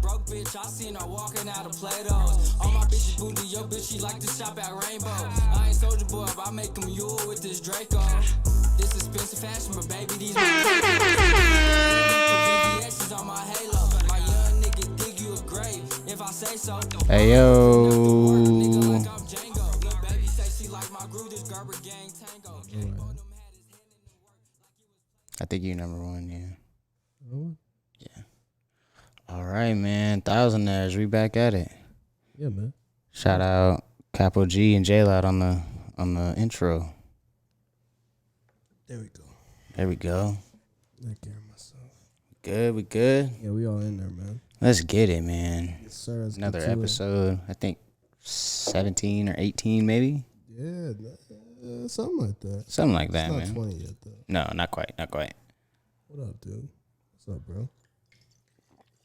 broke bitch, I seen her walking out of Play-Dohs. All my bitches booty, your bitch, she like to shop at Rainbow. I ain't Soulja Boy, but I make them Yule with this Draco. This expensive fashion, but baby, these my VVX's on my halo. My young nigga think you a grave, if I say so. Hey, yo. I think you're number one, yeah. Yeah. All right, man. Thousandaires, we back at it. Yeah, man. Shout out Capo G and J-Loud on the intro. There we go. There we go. Take care of myself. Good, we good? Yeah, we all in there, man. Let's get it, man. Yes, sir. Another episode, I think 17 or 18 maybe? Yeah, something like that. Something like that, it's man. Not 20 yet, though. No, not quite. What up, dude? What's up, bro?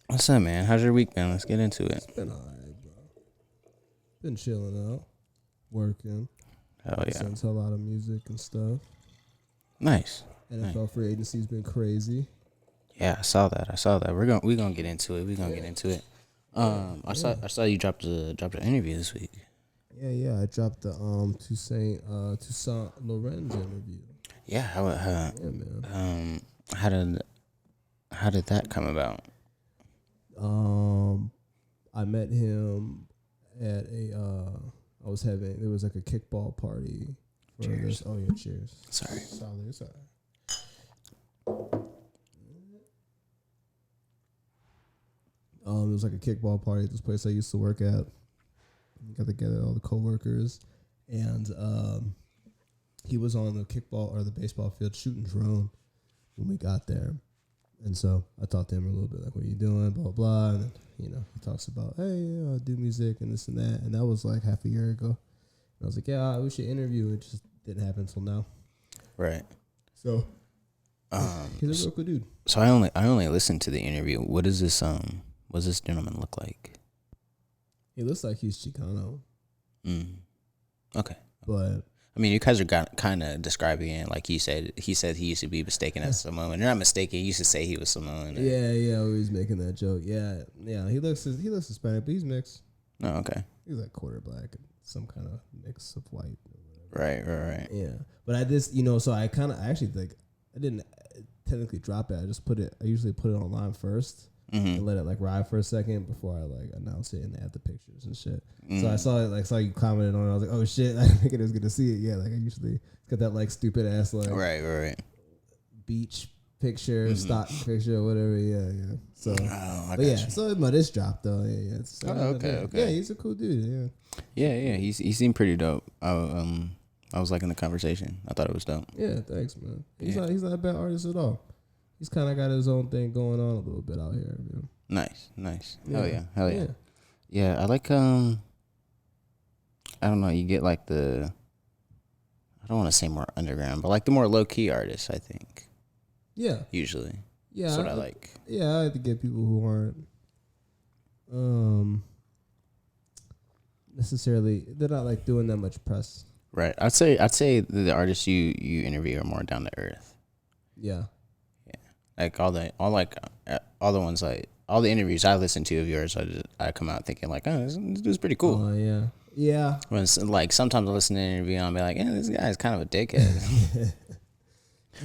What's up, man? How's your week been? Let's get into it. It's been alright, bro. Been chilling out, working. Hell yeah. Listening to a lot of music and stuff. Nice. NFL free agency's been crazy. Yeah, I saw that. We're gonna get into it. I saw you dropped an interview this week. Yeah. I dropped the Toussaint Lorenz interview. Yeah, Yeah, man. How did that come about? I met him at there was like a kickball party for Cheers. this. Oh yeah, cheers. Sorry. Solid, sorry. It was like a kickball party at this place I used to work at. We got together all the coworkers, and he was on the kickball or the baseball field shooting drone when we got there. And so I talked to him a little bit, like, what are you doing, blah, blah. And then, he talks about, hey, I do music and this and that. And that was like half a year ago. And I was like, yeah, we should interview. It just didn't happen until now. Right. So he's a real good dude. So I only listened to the interview. What does this gentleman look like? He looks like he's Chicano. Okay. But I mean, you guys are kind of describing it like he said he used to be mistaken as Samoan. You're not mistaken. He used to say he was Samoan. Yeah, always making that joke. Yeah. He looks Hispanic, but he's mixed. Oh, okay. He's like quarter black and some kind of mix of white. Right. Yeah, but I just so I actually I didn't technically drop it. I usually put it online first. And let it like ride for a second before I like announce it and add the pictures and shit. So I saw you commented on it. I was like, oh shit, I didn't think I was gonna see it. Yeah, like I usually got that like stupid ass like right beach picture, stock picture, whatever. Yeah. So but it's dropped though. Yeah. So, okay. Yeah, he's a cool dude. Yeah. He seemed pretty dope. I was liking the conversation. I thought it was dope. Yeah, thanks, man. He's not a bad artist at all. He's kind of got his own thing going on a little bit out here. Nice. Yeah. Hell yeah. Yeah, I like, I don't know, you get like I don't want to say more underground, but like the more low-key artists, I think. Yeah. Usually. Yeah. That's what I like. Yeah, I like to get people who aren't necessarily, they're not like doing that much press. Right. I'd say the artists you interview are more down to earth. Yeah. Like all the interviews I listen to of yours, I come out thinking like, oh, this is pretty cool. Oh yeah. When like sometimes I listen to an interview and I'll be like, this guy's kind of a dickhead,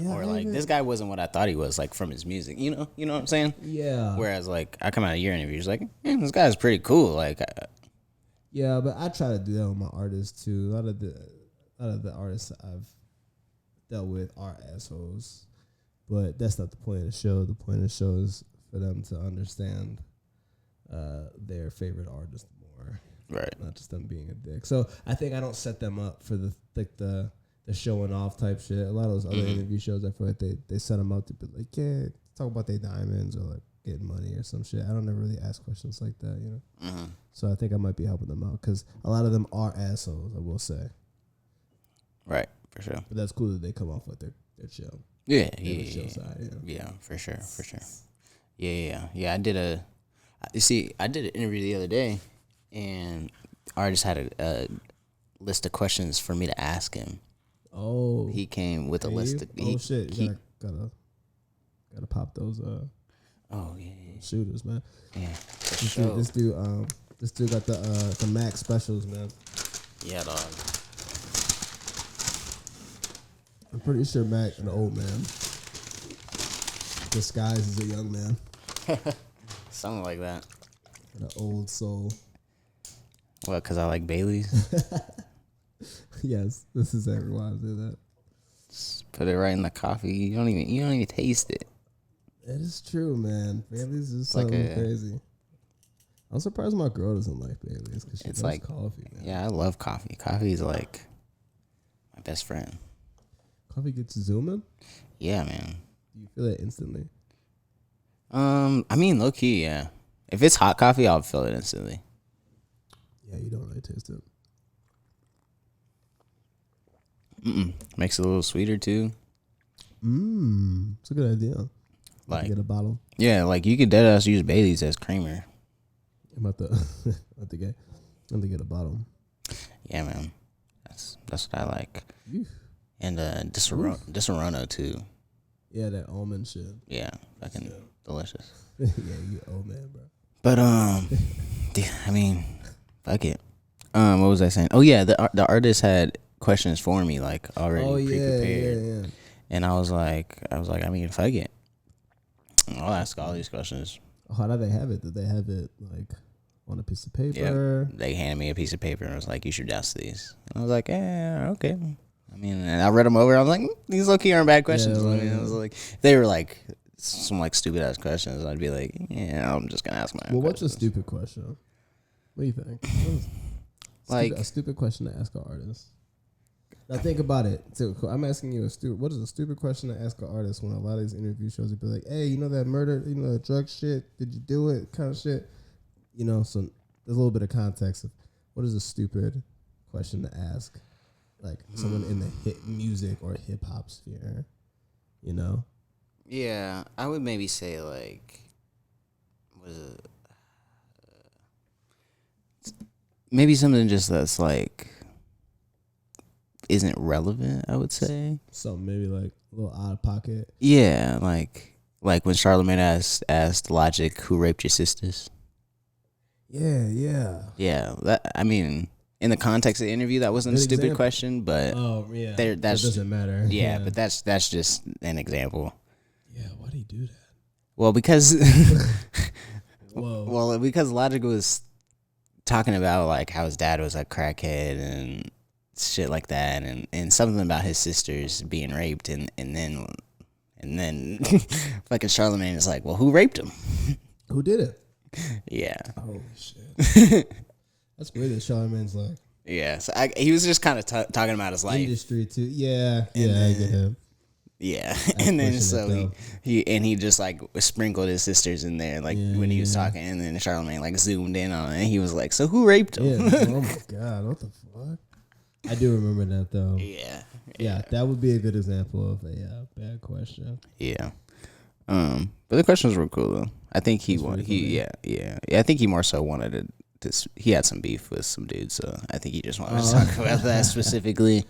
or like this guy wasn't what I thought he was, like from his music. You know what I'm saying? Yeah. Whereas like I come out of your interviews like, this guy's pretty cool. Like, yeah, but I try to do that with my artists too. A lot of the artists I've dealt with are assholes. But that's not the point of the show. The point of the show is for them to understand their favorite artist more. Right. Not just them being a dick. So I think I don't set them up for the showing off type shit. A lot of those other interview shows, I feel like they set them up to be like, yeah, talk about their diamonds or like getting money or some shit. I don't ever really ask questions like that, So I think I might be helping them out because a lot of them are assholes, I will say. Right, for sure. But that's cool that they come off with their chill. Yeah. Side, Yeah, for sure. Yeah. I did an interview the other day, and artist had a list of questions for me to ask him. Oh, he came with a list. Shit! Gotta pop those. Oh yeah. Shooters, man. Yeah. This dude got the Max specials, man. Yeah, dog. I'm pretty sure Mac, an old man, disguised as a young man. Something like that. An old soul. What? Because I like Bailey's. Yes, this is exactly why I do that. Just put it right in the coffee. You don't even taste it. That is true, man. Bailey's is like something crazy. I'm surprised my girl doesn't like Bailey's because she It's loves like coffee, man. Yeah, I love coffee. Coffee is like my best friend. Coffee gets zooming. Yeah, man. Do you feel it instantly? I mean, low key, yeah. If it's hot coffee, I'll feel it instantly. Yeah, you don't really taste it. Makes it a little sweeter too. It's a good idea. Like, get a bottle. Yeah, like you could deadass use Bailey's as creamer. I'm about to get a bottle. Yeah, man. That's what I like. Oof. And Disaronno too. Yeah, that almond shit. Yeah, fucking delicious. Yeah, you old man, bro. But I mean, fuck it. What was I saying? Oh yeah, the artist had questions for me like already pre-prepared. Yeah. And I was like, I mean, fuck it. I'll ask all these questions. How did they have it? Did they have it like on a piece of paper? Yeah, they handed me a piece of paper and was like, you should ask these. And I was like, okay. I mean, and I read them over. I was like, these low-key aren't bad questions. Yeah, I mean, I was like, if they were like some like stupid ass questions, I'd be like, yeah, I'm just gonna ask my own Well, what's a questions. stupid question? What do you think? Like a stupid question to ask an artist. Now think about it. So I'm asking you what is a stupid question to ask an artist when a lot of these interview shows would be like, hey, you know that murder, you know, the drug shit, did you do it? Kind of shit. You know, so there's a little bit of context of what is a stupid question to ask, like someone in the hip music or hip hop sphere, you know? Yeah, I would maybe say like, what is it? Maybe something just that's like isn't relevant. I would say Something maybe like a little out of pocket. Yeah, like when Charlamagne asked Logic who raped your sisters. Yeah. Yeah, that I mean, in the context of the interview, that wasn't a stupid example. question, but that doesn't matter. Yeah, but that's just an example. Yeah, why'd he do that? Well, because Whoa. because Logic was talking about like how his dad was a crackhead and shit like that, and something about his sisters being raped, and then fucking Charlamagne is like, well, who raped him? Who did it? Yeah. Holy shit. That's weird that Charlamagne's like Yeah, so he was just kind of talking about his life. industry too. Yeah, I then- get him. Yeah, and then pushing so it, he just like sprinkled his sisters in there, like when he was talking, and then Charlamagne like zoomed in on it, and he was like, "So who raped him?" Yeah. Oh my god, what the fuck? I do remember that though. Yeah, that would be a good example of a bad question. yeah. But the questions were cool though. I think he wanted. Yeah. I think he more so wanted to. He had some beef with some dudes, so I think he just wanted to talk about that specifically,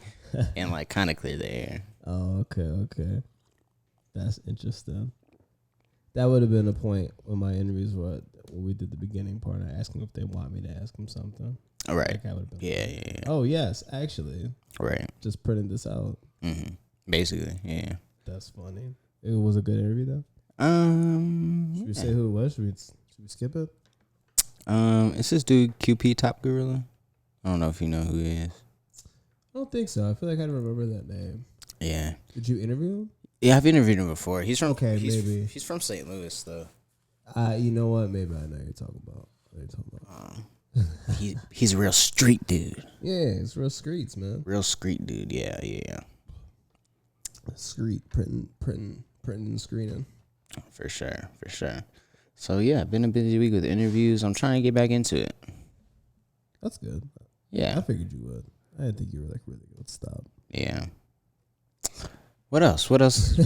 and like kind of clear the air. Oh, okay. That's interesting. That would have been a point when my interviews were when we did the beginning part. I asked them if they want me to ask them something. All right. Like I would have been. Yeah. Oh yes, actually. Right. Just printing this out. Basically, yeah. That's funny. It was a good interview though. Should we say who it was? Should we skip it? It's this dude QP Top Gorilla. I don't know if you know who he is. I don't think so. I feel like I remember that name. Yeah. Did you interview him? Yeah, I've interviewed him before. He's from maybe. He's from St. Louis though. You know what? Maybe I know what you're talking about. He's a real street dude. Yeah, it's real streets, man. Real street dude. Yeah. Street printing and screening. For sure. So yeah, been a busy week with interviews. I'm trying to get back into it. That's good. Yeah. I figured you would. I didn't think you were like really good. Stop. Yeah. What else? What else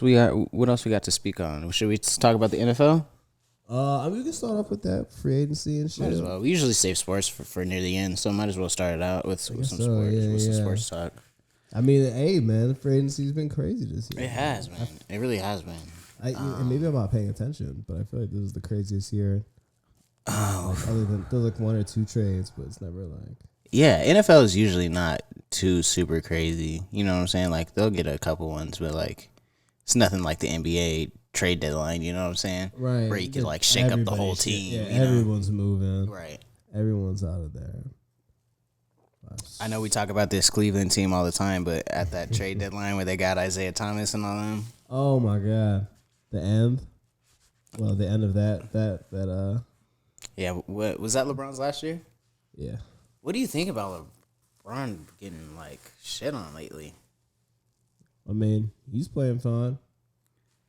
we got? What else we got to speak on? Should we talk about the NFL? I mean, we can start off with that free agency and shit. Might as well. We usually save sports for near the end, so might as well start it out with some so, sports. yeah, with some yeah. sports talk. I mean, hey, man, free agency's been crazy this year. It has, man. It really has been. And maybe I'm not paying attention, but I feel like this is the craziest year. Like, other than there's like 1 or 2 trades, but it's never like. Yeah, NFL is usually not too super crazy. You know what I'm saying? Like they'll get a couple ones, but like it's nothing like the NBA trade deadline. You know what I'm saying? Right. Where you could like shake up the whole team. Yeah, you know? everyone's moving. Right. Everyone's out of there. I know we talk about this Cleveland team all the time, but at that trade deadline where they got Isaiah Thomas and all them. Oh my God, the end. Well, the end of that. Yeah, what was that? LeBron's last year. Yeah. What do you think about LeBron getting like shit on lately? I mean, he's playing fine.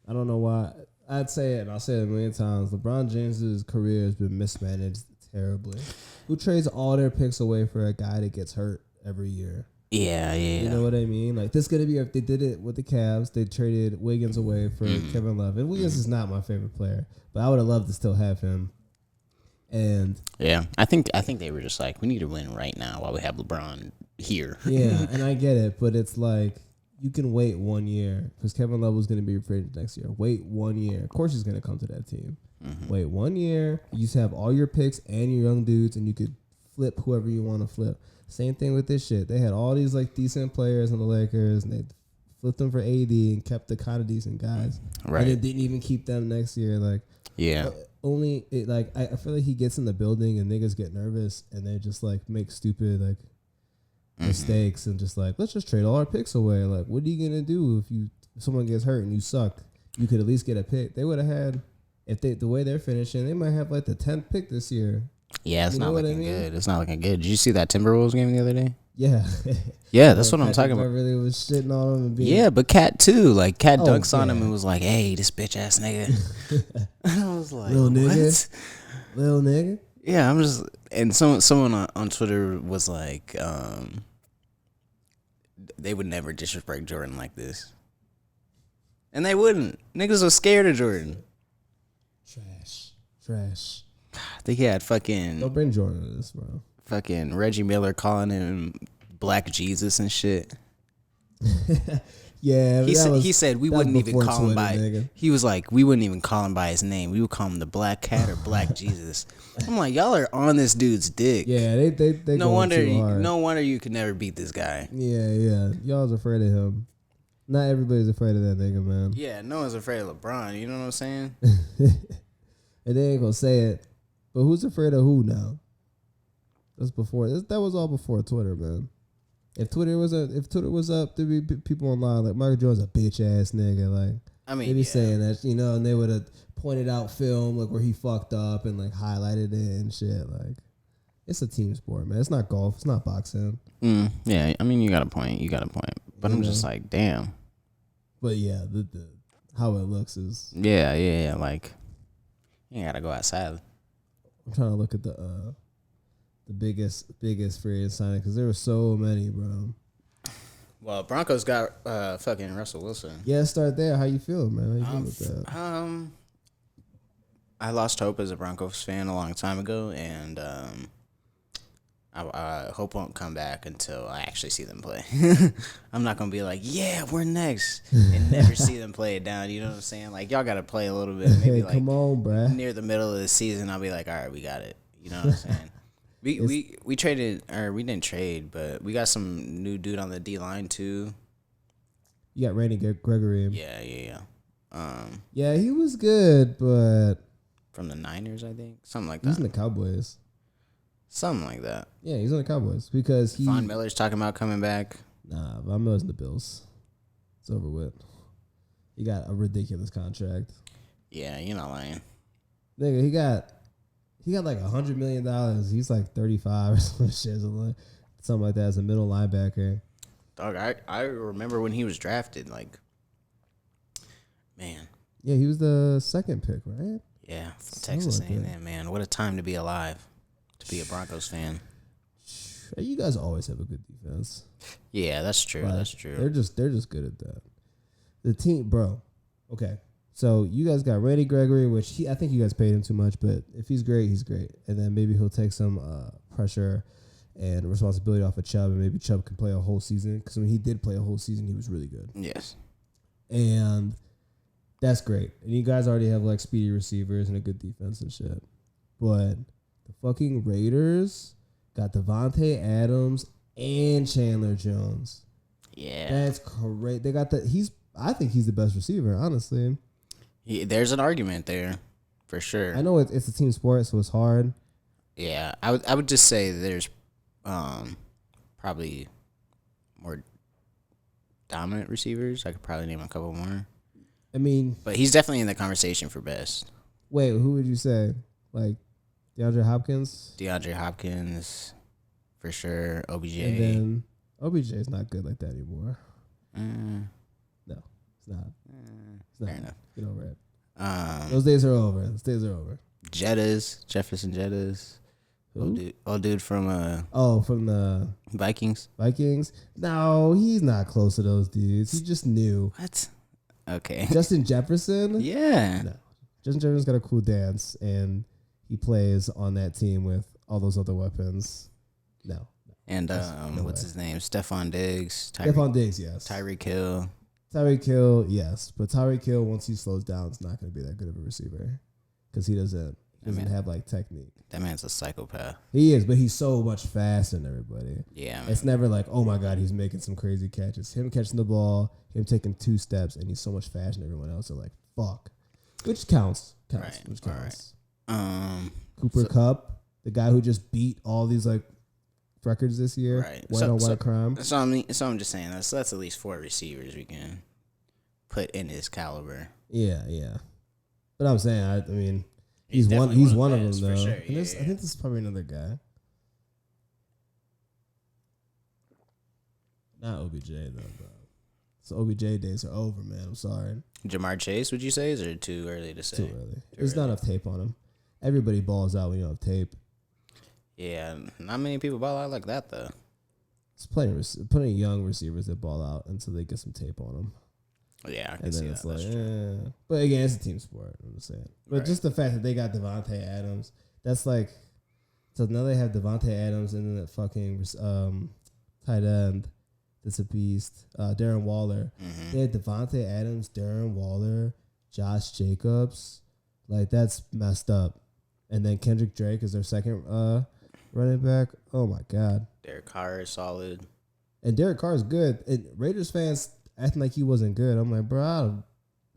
I don't know why. I'd say it, and I'll say it a million times. LeBron James's career has been mismanaged terribly. Who trades all their picks away for a guy that gets hurt every year? Yeah. You know what I mean? Like, this gonna be if they did it with the Cavs. They traded Wiggins away for Kevin Love, and Wiggins is not my favorite player, but I would have loved to still have him. And yeah, I think they were just like, we need to win right now while we have LeBron here. Yeah, and I get it, but it's like you can wait 1 year because Kevin Love was going to be free agent next year. Wait 1 year. Of course, he's going to come to that team. Mm-hmm. Wait 1 year. You just have all your picks and your young dudes, and you could flip whoever you want to flip. Same thing with this shit. They had all these like decent players on the Lakers, and they flipped them for AD and kept the kind of decent guys. Right. And it didn't even keep them next year. Like, yeah. I feel like he gets in the building and niggas get nervous and they just like make stupid like mistakes and just like, let's just trade all our picks away. Like, what are you gonna do if someone gets hurt and you suck? You could at least get a pick. They would have had the way they're finishing, they might have like the 10th pick this year. Yeah, it's not looking good. It's not looking good. Did you see that Timberwolves game the other day? Yeah. Yeah, that's what I'm talking about. Really was shitting on him and being yeah, but Cat too. Like Cat dunks on him and was like, "Hey, this bitch ass nigga." I was like, little nigga, what? Little nigga. Yeah, I'm just and someone on Twitter was like, they would never disrespect Jordan like this, and they wouldn't. Niggas was scared of Jordan. Trash. I think he had fucking. Don't bring Jordan to this, bro. Fucking Reggie Miller calling him Black Jesus and shit. Yeah, he said we wouldn't even call him by. Nigga. He was like, we wouldn't even call him by his name. We would call him the Black Cat or Black Jesus. I'm like, y'all are on this dude's dick. Yeah, they no wonder too hard. no wonder you could never beat this guy. Yeah, y'all's afraid of him. Not everybody's afraid of that nigga, man. Yeah, no one's afraid of LeBron. You know what I'm saying? And they ain't gonna say it, but who's afraid of who now? That's before. That was all before Twitter, man. If Twitter was up, there'd be people online like Michael Jordan's a bitch ass nigga. Like, I mean, they'd be saying that, and they would have pointed out film like where he fucked up and like highlighted it and shit. Like, it's a team sport, man. It's not golf. It's not boxing. Yeah, I mean, you got a point. But I'm just like, damn. But yeah, the how it looks is. Yeah. Like, you ain't gotta go outside. I'm trying to look at the biggest free agent signing because there were so many, bro. Well, Broncos got fucking Russell Wilson. Yeah, start there. How you feeling, man? How you feeling with that? I lost hope as a Broncos fan a long time ago, and I hope won't come back until I actually see them play. I'm not gonna be like, yeah, we're next, and never see them play it down. You know what I'm saying? Like, y'all gotta play a little bit. Maybe hey, like, come on, bruh. Near the middle of the season, I'll be like, all right, we got it. You know what I'm saying? We traded, or we didn't trade, but we got some new dude on the D line too. You got Randy Gregory. Yeah. Yeah, he was good, but from the Niners, I think, something like that. He's in the Cowboys. Something like that. Yeah, he's in the Cowboys because Von Miller's talking about coming back. Nah, Von Miller's in the Bills. It's over with. He got a ridiculous contract. Yeah, you're not lying. Nigga, he got like $100 million. He's like 35 or some shit, something like that as a middle linebacker. Dog, I remember when he was drafted. Like, man. Yeah, he was the second pick, right? Yeah, from Texas A&M, man. What a time to be alive, to be a Broncos fan. You guys always have a good defense. Yeah, that's true. Like, that's true. They're just good at that. The team, bro. Okay, so you guys got Randy Gregory, which I think you guys paid him too much, but if he's great, he's great. And then maybe he'll take some pressure and responsibility off of Chubb, and maybe Chubb can play a whole season because when he did play a whole season, he was really good. Yes. And That's great. And you guys already have like speedy receivers and a good defense and shit. But the fucking Raiders got Devontae Adams and Chandler Jones. Yeah. That's correct. They got I think he's the best receiver, honestly. There's an argument there, for sure. I know it's a team sport, so it's hard. Yeah, I would just say there's probably more dominant receivers. I could probably name a couple more. I mean, but he's definitely in the conversation for best. Wait, who would you say? Like DeAndre Hopkins? DeAndre Hopkins, for sure. OBJ. And then OBJ is not good like that anymore. No, it's not. It's not. Fair enough. Get over it. Those days are over. Jefferson Jettas. Old dude from from the Vikings. No, he's not close to those dudes. He just knew. What? Okay. Justin Jefferson? Yeah. No. Justin Jefferson's got a cool dance, and he plays on that team with all those other weapons. No. And what's his name? Stephon Diggs. Stephon Diggs, yes. Tyreek Hill. Tyreek Hill, yes. But Tyreek Hill, once he slows down, is not going to be that good of a receiver because he doesn't have like technique. That man's a psychopath. He is, but he's so much faster than everybody. Yeah, man. It's never like, oh my God, he's making some crazy catches. Him catching the ball, him taking 2 steps, and he's so much faster than everyone else. So like, fuck. Which counts. Right. Which counts. Right. Cooper Kupp, the guy who just beat all these like records this year. Right. White on white crime. So I'm just saying that's at least 4 receivers we can put in his caliber. Yeah. But I'm saying, I mean, he's one of them though. Sure. And I think this is probably another guy. Not OBJ though, bro. So OBJ days are over, man. I'm sorry. Jamar Chase, would you say? Is it too early to say? Too early. There's not enough tape on him. Everybody balls out when you don't have tape. Yeah, not many people ball out like that though. It's plenty of young receivers that ball out until they get some tape on them. Yeah, I can and then see it's that. like, But again, it's a team sport. I'm just saying. But just the fact that they got Devontae Adams, that's like, so now they have Devontae Adams and then that fucking tight end that's a beast, Darren Waller. Mm-hmm. They had Devontae Adams, Darren Waller, Josh Jacobs. Like, that's messed up. And then Kendrick Drake is their second running back. Oh my God. Derek Carr is solid. And Derek Carr is good. And Raiders fans acting like he wasn't good. I'm like, bro,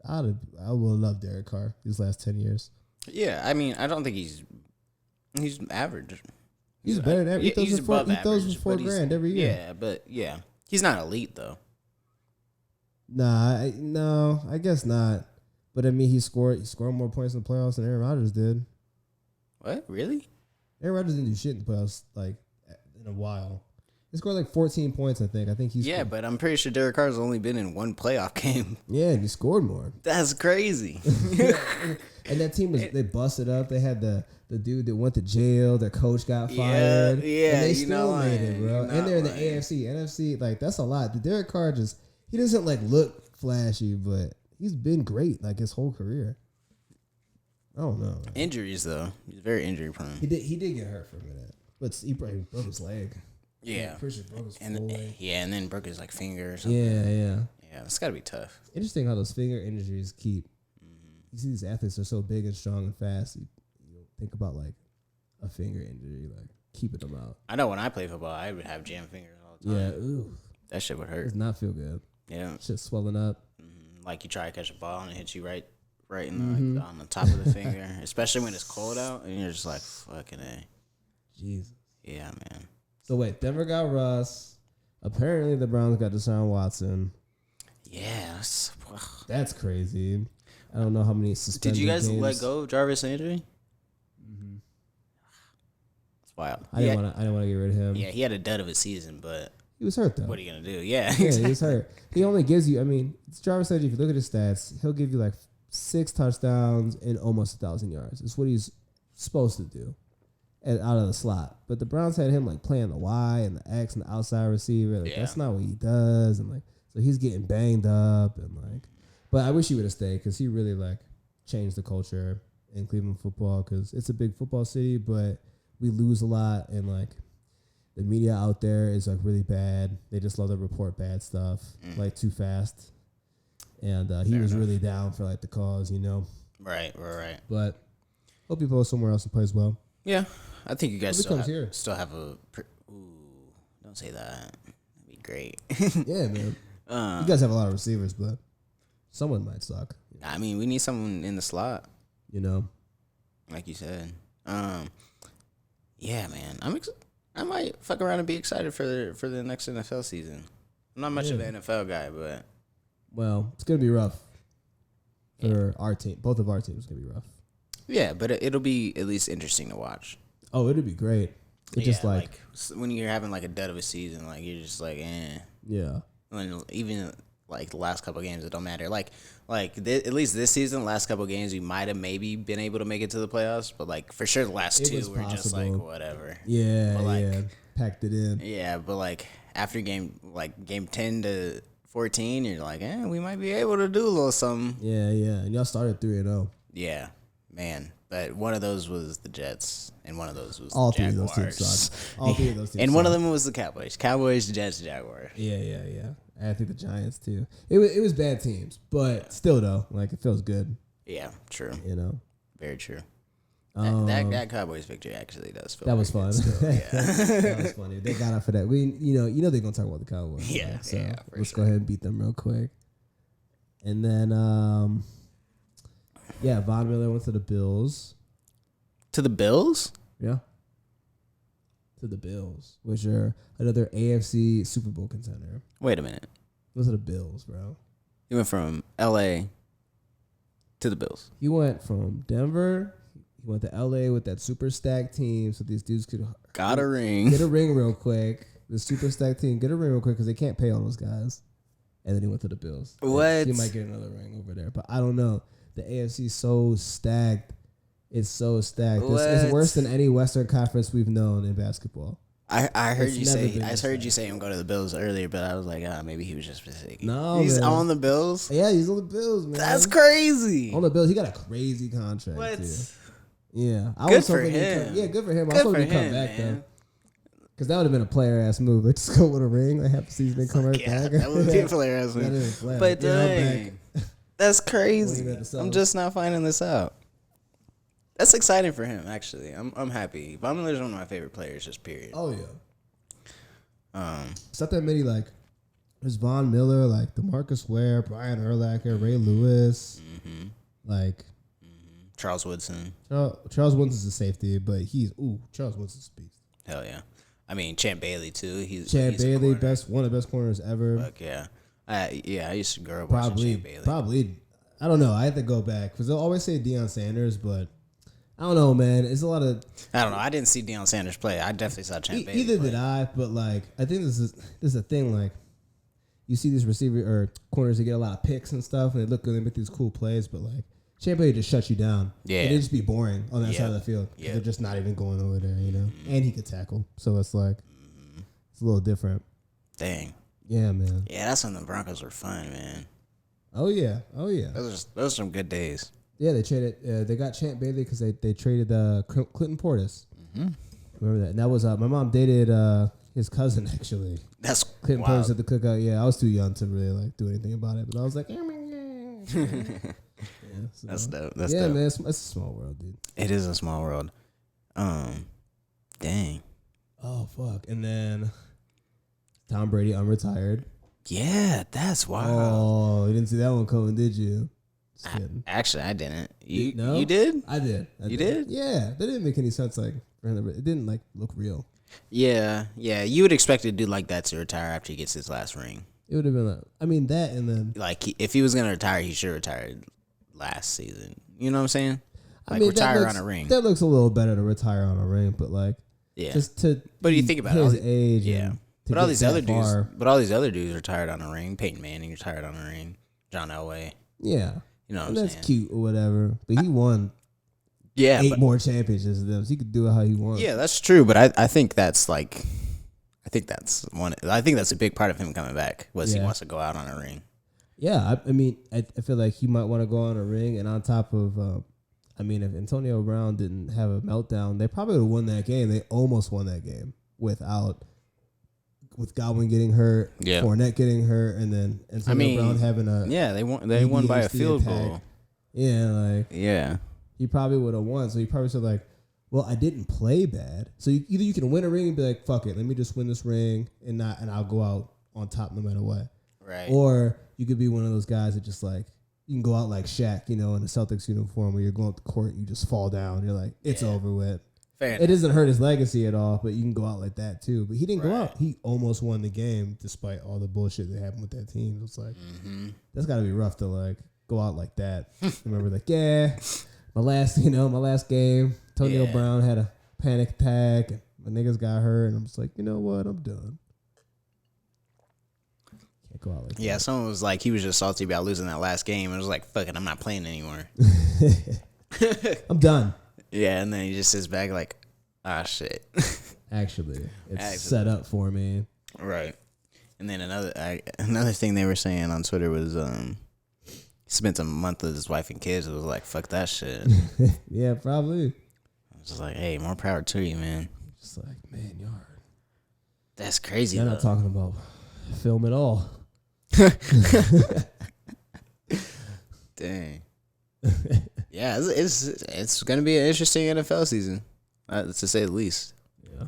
I would love Derek Carr these last 10 years. Yeah, I mean, I don't think he's average. He's better than average. He throws for $4,000 every year. Yeah, but yeah, he's not elite though. No, I guess not. But I mean, he scored more points in the playoffs than Aaron Rodgers did. What? Really? Aaron Rodgers didn't do shit in the playoffs like in a while. He scored like 14 points, I think. Yeah, but I'm pretty sure Derek Carr's only been in 1 playoff game. Yeah, and he scored more. That's crazy. And that team they busted up. They had the dude that went to jail. Their coach got fired. Yeah, and they still made it, bro. And they're in the AFC, NFC. Like, that's a lot. The Derek Carr he doesn't like look flashy, but he's been great like his whole career. I don't know. Man. Injuries though, he's very injury prone. He did get hurt for a minute, but he probably broke his leg. Yeah, pretty sure broke his full leg. Yeah, and then broke his like finger or something. Yeah. It's got to be tough. Interesting how those finger injuries keep. You see these athletes are so big and strong and fast. You think about like a finger injury, like keeping them out. I know when I play football, I would have jam fingers all the time. Yeah, ooh, that shit would hurt. Does not feel good. Yeah, shit swelling up. Like you try to catch a ball and it hits you right in on the top of the finger, especially when it's cold out, and you're just like, fucking A. Jesus. Yeah, man. So wait, Denver got Russ. Apparently the Browns got Deshaun Watson. Yes. That's crazy. I don't know how many suspended Did you guys games. let go of Jarvis Landry? Mm-hmm. It's wild. I didn't want to get rid of him. Yeah, he had a dud of a season, but he was hurt though. What are you gonna do? Yeah, yeah, exactly. he was hurt. He only gives you. I mean, Jarvis Landry. If you look at his stats, he'll give you like 6 touchdowns and almost 1,000 yards. It's what he's supposed to do, out of the slot. But the Browns had him like playing the Y and the X and the outside receiver. Like that's not what he does, and like so he's getting banged up and like. But I wish he would have stayed because he really like changed the culture in Cleveland football because it's a big football city, but we lose a lot and like the media out there is like really bad. They just love to report bad stuff like too fast. And he was really down for like the cause, you know. Right. But hope he goes somewhere else and plays well. Yeah, I think you guys still have a. Don't say that. That'd be great. Yeah, man. You guys have a lot of receivers, but someone might suck. I mean, we need someone in the slot. You know, like you said. Yeah, man. I might fuck around and be excited for the next NFL season. I'm not much of an NFL guy, but it's gonna be rough for our team. Both of our teams gonna be rough. Yeah, but it'll be at least interesting to watch. Oh, it'll be great. It's just like when you're having like a dud of a season, like you're just like, eh. Yeah. And even like the last couple of games, it don't matter. At least this season, last couple of games, we might have maybe been able to make it to the playoffs, but like for sure, the last two were just like whatever. Yeah, packed it in. Yeah, but like after game 10 to 14, you're like, we might be able to do a little something. Yeah, and y'all started 3-0. Yeah, man. But one of those was the Jets, and one of those was all the three Jaguars. of those teams sucked. All three of those teams and sucked. one of them was the Cowboys. Cowboys, Jets, Jaguars. Yeah. I think the Giants too. It was bad teams, but still though, like it feels good. Yeah, true. You know, very true. That Cowboys victory actually does feel. That was fun. Still, yeah. That was funny. They got up for that. You know they're gonna talk about the Cowboys. Yeah, right? So let's go ahead and beat them real quick. And then, Von Miller went to the Bills. To the Bills? Yeah. To the Bills, which are another AFC Super Bowl contender. Wait a minute. Those are the Bills, bro. He went from L.A. to the Bills. He went from Denver. He went to L.A. with that super stacked team, so these dudes could got a ring. Get a ring real quick. The super stacked team, get a ring real quick because they can't pay all those guys. And then he went to the Bills. What? He might get another ring over there, but I don't know. The AFC is so stacked. It's so stacked. It's worse than any Western Conference we've known in basketball. I heard you say him go to the Bills earlier, but I was like, maybe he was just mistaken. No, he's man. on the Bills. Yeah, he's on the Bills, man. That's crazy. On the Bills, he got a crazy contract. What? Too. Yeah, good for him. Good for him. I was hoping he'd come back though, because that would have been a player ass move. Like, just go with a ring, like half the season, then come right back. That would be a player ass move. But dang, that's crazy. I'm just not finding this out. That's exciting for him, actually. I'm happy. Von Miller's one of my favorite players, just period. Oh yeah. It's not that many. Like, there's Von Miller, like DeMarcus Ware, Brian Urlacher, Ray Lewis, Charles Woodson. Charles Woodson's a safety, but Charles Woodson's a beast. Hell yeah. I mean, Champ Bailey too. He's Bailey, one of the best corners ever. Fuck yeah. I used to grow up watching Champ Bailey. Probably. I don't know. I have to go back because they'll always say Deion Sanders, but I don't know, man. It's a lot of. I don't know. I didn't see Deion Sanders play. I definitely saw Champ Bailey. Either did I, but like I think this is a thing. Like you see these receiver or corners that get a lot of picks and stuff, and they look good. They make these cool plays, but like Champ Bailey just shuts you down. Yeah, and they just be boring on that side of the field. Yeah, they're just not even going over there, you know. And he could tackle, so it's like it's a little different. Dang. Yeah, man. Yeah, that's when the Broncos were fun, man. Oh yeah. Those are some good days. Yeah, they traded. They got Champ Bailey because they traded Clinton Portis. Mm-hmm. Remember that? And that was my mom dated his cousin actually. That's Clinton wild. Portis at the cookout. Yeah, I was too young to really like do anything about it, but I was like, so, that's dope. Man, it's a small world, dude. It is a small world. Dang. Oh fuck! And then Tom Brady unretired. Yeah, that's wild. Oh, you didn't see that one coming, did you? Actually, I didn't. You no? did? I did. You did? Yeah, that didn't make any sense. Like for him, it didn't like look real. Yeah. You would expect a dude like that to retire after he gets his last ring. It would have been that, and then like if he was gonna retire, he should have retired last season. You know what I'm saying? Like retire on a ring. That looks a little better to retire on a ring, but like just to. But you think about his age, yeah. But all these other dudes retired on a ring. Peyton Manning retired on a ring. John Elway. Yeah. You know what and I'm that's saying? Cute or whatever. But he won 8 more championships than them. So he could do it how he wants. Yeah, that's true. But I think that's a big part of him coming back was he wants to go out on a ring. Yeah, I mean, I feel like he might want to go on a ring. And on top of, if Antonio Brown didn't have a meltdown, they probably would have won that game. They almost won that game without with Godwin getting hurt, Fournette getting hurt, and then Antonio Brown having a they won by a field goal. Yeah, he probably would have won. So he probably said like, well, I didn't play bad. So either you can win a ring and be like, fuck it, let me just win this ring and I'll go out on top no matter what. Right. Or you could be one of those guys that just like, you can go out like Shaq, in a Celtics uniform where you're going up the court, you just fall down. You're like, it's over with. Fair it doesn't hurt his legacy at all, but you can go out like that too. But he didn't go out. He almost won the game despite all the bullshit that happened with that team. It's like, that's got to be rough to like go out like that. Remember, like, my last game, Antonio Brown had a panic attack and my niggas got hurt. And I'm just like, you know what? I'm done. Can't go out like that. Someone was like, he was just salty about losing that last game. And was like, fuck it, I'm not playing anymore. I'm done. Yeah, and then he just sits back like, shit. Actually, it's set up for me. Right. And then another thing they were saying on Twitter was he spent a month with his wife and kids. It was like, fuck that shit. Yeah, probably. I was just like, hey, more power to you, man. Just like, man, you're... That's crazy, You're not talking about film at all. Dang. Yeah, it's going to be an interesting NFL season, to say the least. Yeah.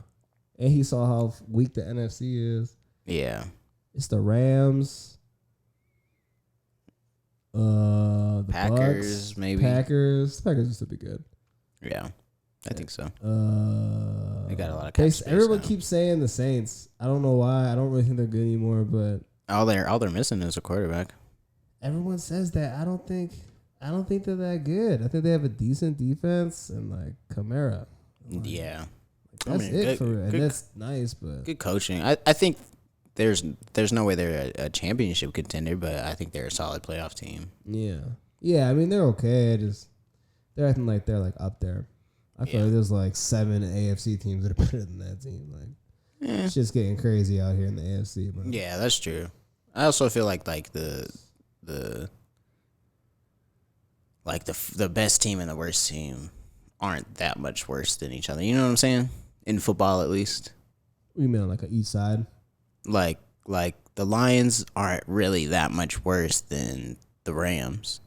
And he saw how weak the NFC is. Yeah. It's the Rams. The Packers, Bucks, maybe. Packers will still be good. Yeah, I think so. They got a lot of cap space everyone now. keeps saying the Saints. I don't know why. I don't really think they're good anymore, but all they're missing is a quarterback. Everyone says that. I don't think they're that good. I think they have a decent defense and like Kamara. Yeah. That's it for it. And that's nice, but good coaching. I think there's no way they're a championship contender, but I think they're a solid playoff team. Yeah. Yeah, I mean they're okay. They're acting like they're like up there. I feel like there's like 7 AFC teams that are better than that team. Like it's just getting crazy out here in the AFC. But yeah, that's true. I also feel like the best team and the worst team aren't that much worse than each other. You know what I'm saying? In football, at least. You mean like an east side? Like the Lions aren't really that much worse than the Rams.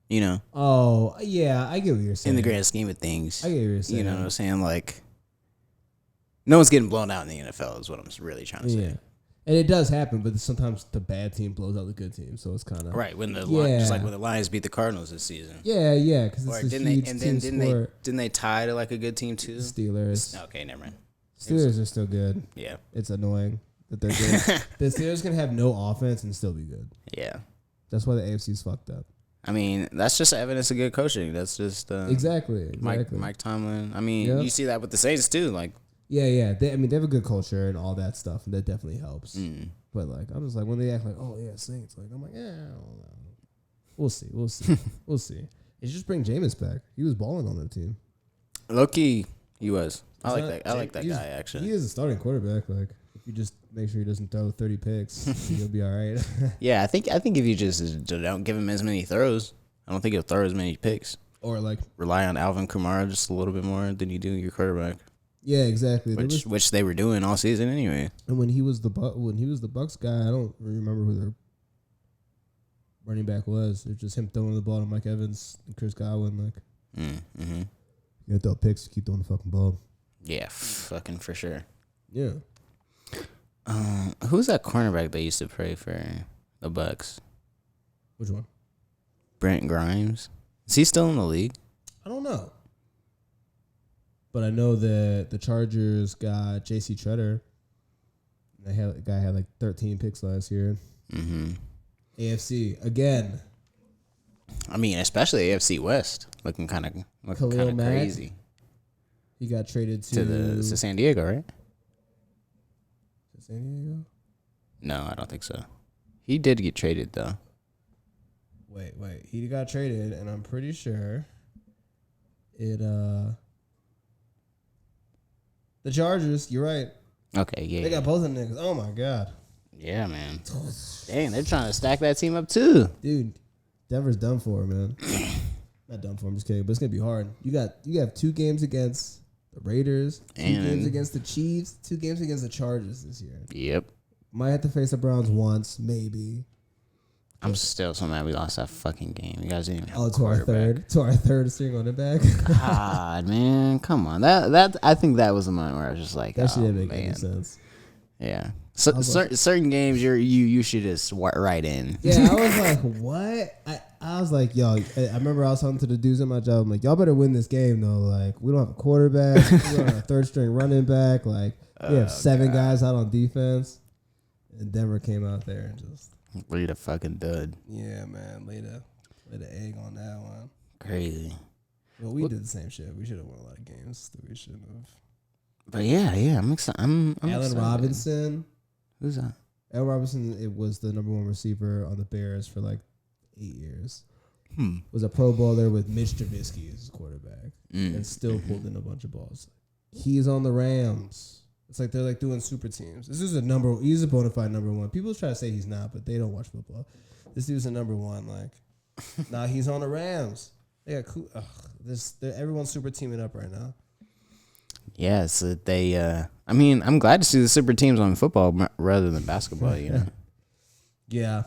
You know? Oh, yeah, I get what you're saying. In the grand scheme of things. I get what you're saying. You know what I'm saying? Like, no one's getting blown out in the NFL is what I'm really trying to say. Yeah. And it does happen, but sometimes the bad team blows out the good team, so it's kind of right just like when the Lions beat the Cardinals this season. Yeah, because it's didn't they tie to like a good team too? Steelers. Okay, never mind. Steelers are still good. Yeah, it's annoying that they're good. The Steelers can have no offense and still be good. Yeah, that's why the AFC's fucked up. I mean, that's just evidence of good coaching. That's just exactly. Mike Tomlin. I mean, you see that with the Saints too. Like. Yeah. They have a good culture and all that stuff, and that definitely helps. But like, I'm just like when they act like, oh yeah, Saints. Like I'm like, yeah, I don't know. We'll see. We'll see. They just bring Jameis back. He was balling on that team. Low-key, he was. I like that guy actually. He is a starting quarterback. Like if you just make sure he doesn't throw 30 picks, he'll be all right. Yeah, I think if you just don't give him as many throws, I don't think he'll throw as many picks. Or like rely on Alvin Kamara just a little bit more than you do your quarterback. Yeah, exactly. Which they were doing all season anyway. And when he was the Bucks guy, I don't remember who their running back was. It was just him throwing the ball to Mike Evans and Chris Godwin. Like, you gotta throw picks to keep throwing the fucking ball. Yeah, fucking for sure. Yeah. Who's that cornerback they used to play for the Bucks? Which one? Brent Grimes. Is he still in the league? I don't know. But I know that the Chargers got J.C. Treader. The guy had like 13 picks last year. AFC again. I mean, especially AFC West looking kind of crazy. He got traded to San Diego, right? San Diego? No, I don't think so. He did get traded though. Wait. He got traded, and I'm pretty sure it. The Chargers, you're right. Okay, yeah. They got both of them niggas. Oh, my God. Yeah, man. Dang, they're trying to stack that team up, too. Dude, Denver's done for, man. Not done for, I'm just kidding, but it's going to be hard. You have 2 games against the Raiders, 2 And games against the Chiefs, 2 games against the Chargers this year. Yep. Might have to face the Browns once, maybe. I'm still so mad we lost that fucking game. You guys didn't even have a To our third string on the back. God, man, come on. That I think that was the moment where I was just like, That shit oh, didn't make any man. sense. Yeah. So certain games you should just write in. Yeah, I was like, what? I was like, yo, I remember I was talking to the dudes at my job. I'm like, y'all better win this game though. Like, we don't have a quarterback. We don't have a third string running back. Like, we have 7 guys out on defense. And Denver came out there and just laid a fucking dud. Yeah, man, laid a egg on that one. Crazy. Well, we did the same shit. We should have won a lot of games that we shouldn't have. But yeah, I'm excited. I'm Allen excited. Robinson. Who's that? Allen Robinson. It was the number 1 receiver on the Bears for like 8 years. Was a Pro Bowler with Mitch Trubisky as his quarterback, and still pulled in a bunch of balls. He's on the Rams. It's like they're like doing super teams. This is he's a bona fide number 1. People try to say he's not, but they don't watch football. This dude's a number 1. Like, nah, he's on the Rams. They got cool. Everyone's super teaming up right now. Yeah, so they. I mean, I'm glad to see the super teams on football rather than basketball. You know. Yeah,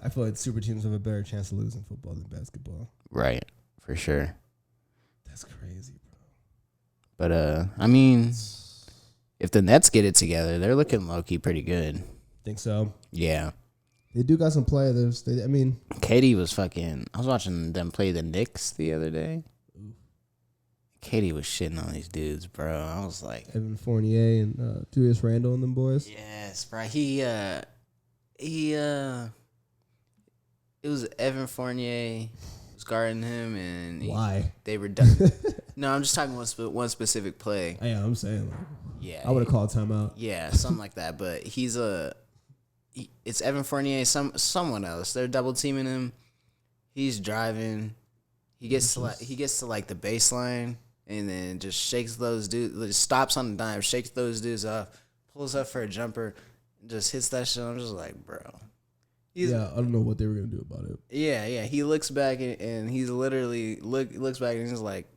I feel like super teams have a better chance of losing football than basketball. Right, for sure. That's crazy, bro. But I mean, if the Nets get it together, they're looking low key pretty good. Think so? Yeah. They do got some players. Katie was fucking. I was watching them play the Knicks the other day. Katie was shitting on these dudes, bro. I was like, Evan Fournier and Julius Randle and them boys. Yes, bro. It was Evan Fournier was guarding him, and Why? They were done. No, I'm just talking one specific play. Yeah, I'm saying. Yeah, I would have called timeout. Yeah, something like that. But it's Evan Fournier, someone else. They're double teaming him. He's driving. He gets to like the baseline, and then just shakes those dudes. Stops on the dime, shakes those dudes off, pulls up for a jumper, just hits that shit. I'm just like, bro. I don't know what they were gonna do about it. Yeah. He looks back and he's literally looks back and he's like,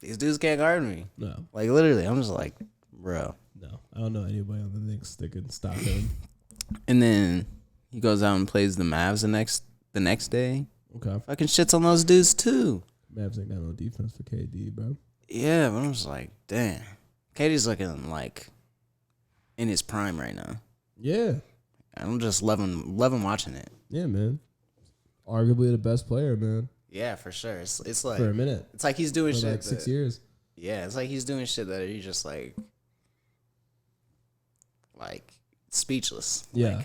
these dudes can't guard me. No, like literally, I'm just like, bro. No, I don't know anybody on the Knicks that can stop him. And then he goes out and plays the Mavs the next day. Okay, fucking shits on those dudes too. Mavs ain't got no defense for KD, bro. Yeah, but I'm just like, damn. KD's looking like in his prime right now. Yeah. I'm just loving watching it. Yeah, man. Arguably the best player, man. Yeah, for sure. It's like for a minute. It's like he's doing for shit like 6 years. Yeah, it's like he's doing shit that you just like speechless. Yeah.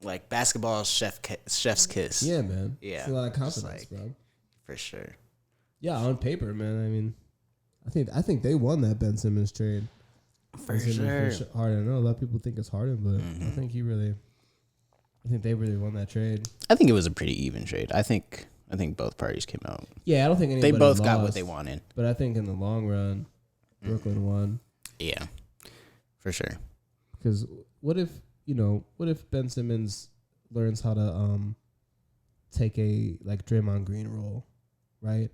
Like basketball chef's kiss. Yeah, man. Yeah. It's a lot of confidence, bro. For sure. Yeah, on paper, man. I mean, I think they won that Ben Simmons trade. For sure. Harden. I know a lot of people think it's Harden, but I think they really won that trade. I think it was a pretty even trade. I think both parties came out. Yeah, I don't think anybody they both lost, got what they wanted. But I think in the long run, Brooklyn won. Yeah, for sure. Because what if Ben Simmons learns how to take a like Draymond Green role, right?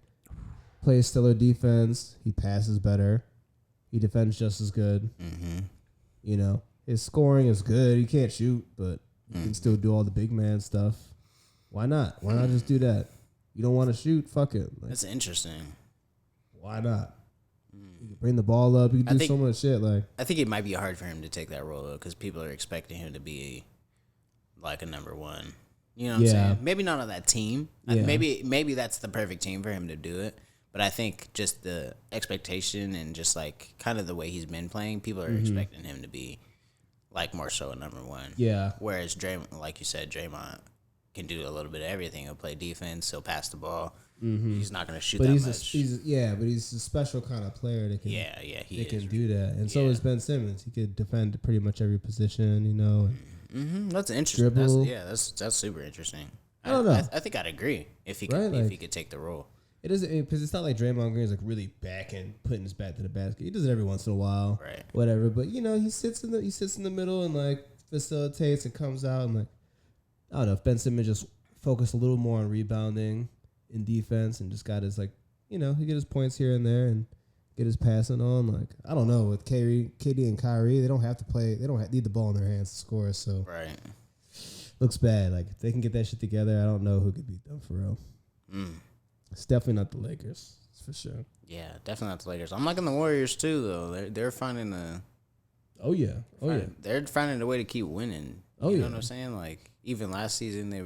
Plays stellar defense. He passes better. He defends just as good. Mm-hmm. His scoring is good. He can't shoot, but he can still do all the big man stuff. Why not? Why not just do that? You don't want to shoot? Fuck it. Like, that's interesting. Why not? You can bring the ball up. You can do so much shit. Like, I think it might be hard for him to take that role though, because people are expecting him to be like a number 1. You know what I'm saying? Maybe not on that team. Yeah. Maybe that's the perfect team for him to do it. But I think just the expectation and just like kind of the way he's been playing, people are expecting him to be like more so a number 1. Yeah. Whereas like you said, Draymond can do a little bit of everything. He'll play defense. He'll pass the ball. He's not going to shoot that much. But he's a special kind of player that can. He can do that. And so is Ben Simmons. He could defend pretty much every position. That's interesting. Dribble. That's super interesting. I don't know. I think I'd agree if he could take the role. It isn't because it's not like Draymond Green is like really back and putting his back to the basket. He does it every once in a while, right? Whatever. But he sits in the middle and like facilitates and comes out and like I don't know if Ben Simmons just focused a little more on rebounding in defense and just got his like he get his points here and there and get his passing on. Like, I don't know, with KD and Kyrie, they don't have to play. They don't need the ball in their hands to score. So right, looks bad. Like, if they can get that shit together, I don't know who could beat them for real. It's definitely not the Lakers. That's for sure. Yeah, definitely not the Lakers. I'm liking the Warriors too, though. They're finding a. Oh yeah. They're finding a way to keep winning. Oh, you yeah. know what I'm saying? Like, even last season they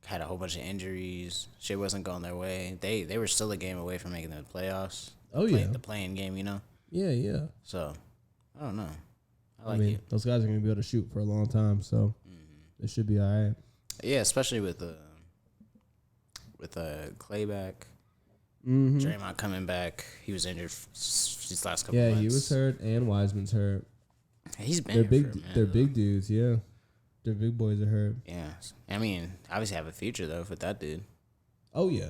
had a whole bunch of injuries. Shit wasn't going their way. They were still a game away from making the playoffs. Oh yeah. The playing game, you know. Yeah. So, I don't know. I mean, those guys are gonna be able to shoot for a long time, so it should be all right. Yeah, especially with Clay back. Draymond coming back. He was injured these last couple months. Yeah, he was hurt, and Wiseman's hurt. He's been They're here big. for a minute, They're though. big dudes. Yeah, their big boys are hurt. Yeah, I mean, obviously have a future though with that dude. Oh yeah.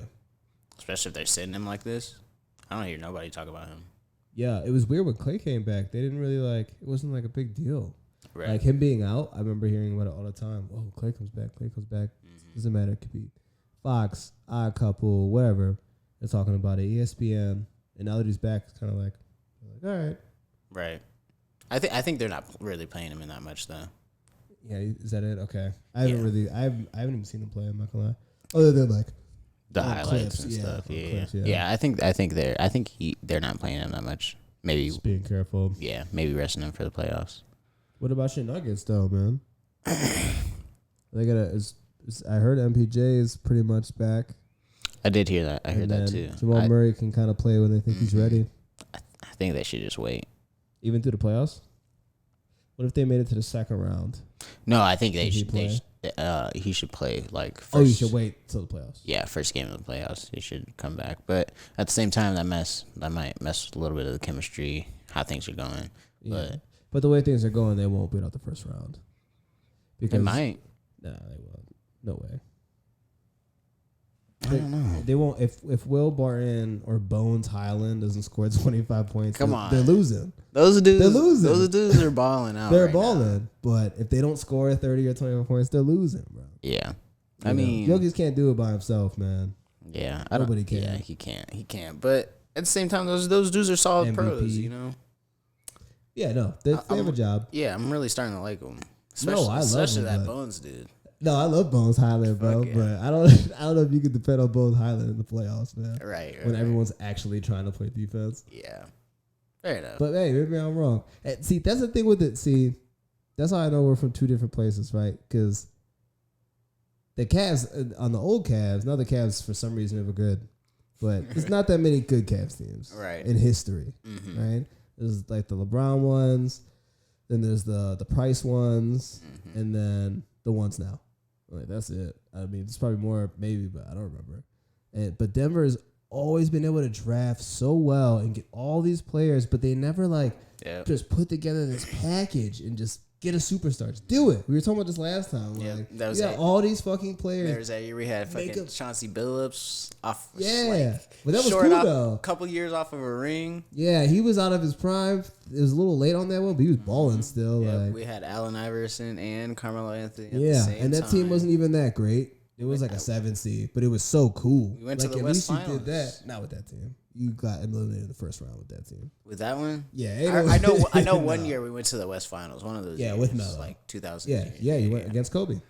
Especially if they're sitting him like this. I don't hear nobody talk about him. Yeah, it was weird when Clay came back. They didn't really it wasn't like a big deal. Right. Like him being out, I remember hearing about it all the time. Oh, Clay comes back. Doesn't matter. It could be Fox, Odd Couple, whatever. They're talking about it. ESPN, and now that he's back, it's kind of like, all right. Right. I think they're not really playing him in that much though. Yeah, is that it? Okay. I haven't even seen him play. I'm not gonna lie. Other than like The highlights clips, and yeah, stuff. Yeah. clips, yeah. Yeah, I think they're not playing him that much. Maybe just being careful. yeah, maybe resting him for the playoffs. What about your Nuggets though, man? They gotta. I heard MPJ is pretty much back. I did hear that. I heard that too. Jamal Murray can kind of play when they think he's ready. I think they should just wait. Even through the playoffs? What if they made it to the second round? No, I think he he should play like first. Oh, you should wait till the playoffs. Yeah, first game of the playoffs, he should come back. But at the same time, that might mess with a little bit of the chemistry, how things are going. Yeah. But the way things are going, they won't beat out the first round. They might. Nah, they won't. No way. I don't know. They won't. If Will Barton or Bones Highland doesn't score 25 points, Come on. they're losing. Those dudes, They're losing. Those dudes are balling out. They're right balling. But if they don't score 30 or 25 points, they're losing, bro. Yeah. I mean, Jokic can't do it by himself, man. Yeah. Nobody can. Yeah, he can't. But at the same time, those dudes are solid MVP. pros, you know? Yeah, no. They have a job. Yeah, I'm really starting to like them. I love Especially him, that but- Bones dude. No, I love Bones Highland, bro. Fuck yeah. But I don't know if you can depend on Bones Highland in the playoffs, man. Right. When everyone's actually trying to play defense. Yeah. Fair enough. But hey, maybe I'm wrong. And see, that's the thing with it. See, that's how I know we're from two different places, right? Because the Cavs, on the old Cavs, now the Cavs for some reason were good. But there's not that many good Cavs teams in history, right? There's like the LeBron ones, then there's the Price ones, and then the ones now. Like, that's it. I mean, there's probably more, maybe, but I don't remember. But Denver has always been able to draft so well and get all these players, but they never just put together this package and just get a superstar. Just do it. We were talking about this last time. Yeah, like, that was you got all these fucking players. There's that year we had fucking Chauncey Billups off. Yeah, but that was short cool off, though. A couple years off of a ring. Yeah, he was out of his prime. It was a little late on that one, but he was balling still. Yeah, like, we had Allen Iverson and Carmelo Anthony. At yeah, the same and that time. team wasn't even that great. It was like a 7 seed, but it was so cool. We went to like, the at West least you Finals. did that. Not with that team. You got eliminated in the first round with that team. With that one, Yeah, I know. I know. No. One year we went to the West Finals. One of those. Yeah, years, with Melo. like 2000. Yeah, you went against Kobe.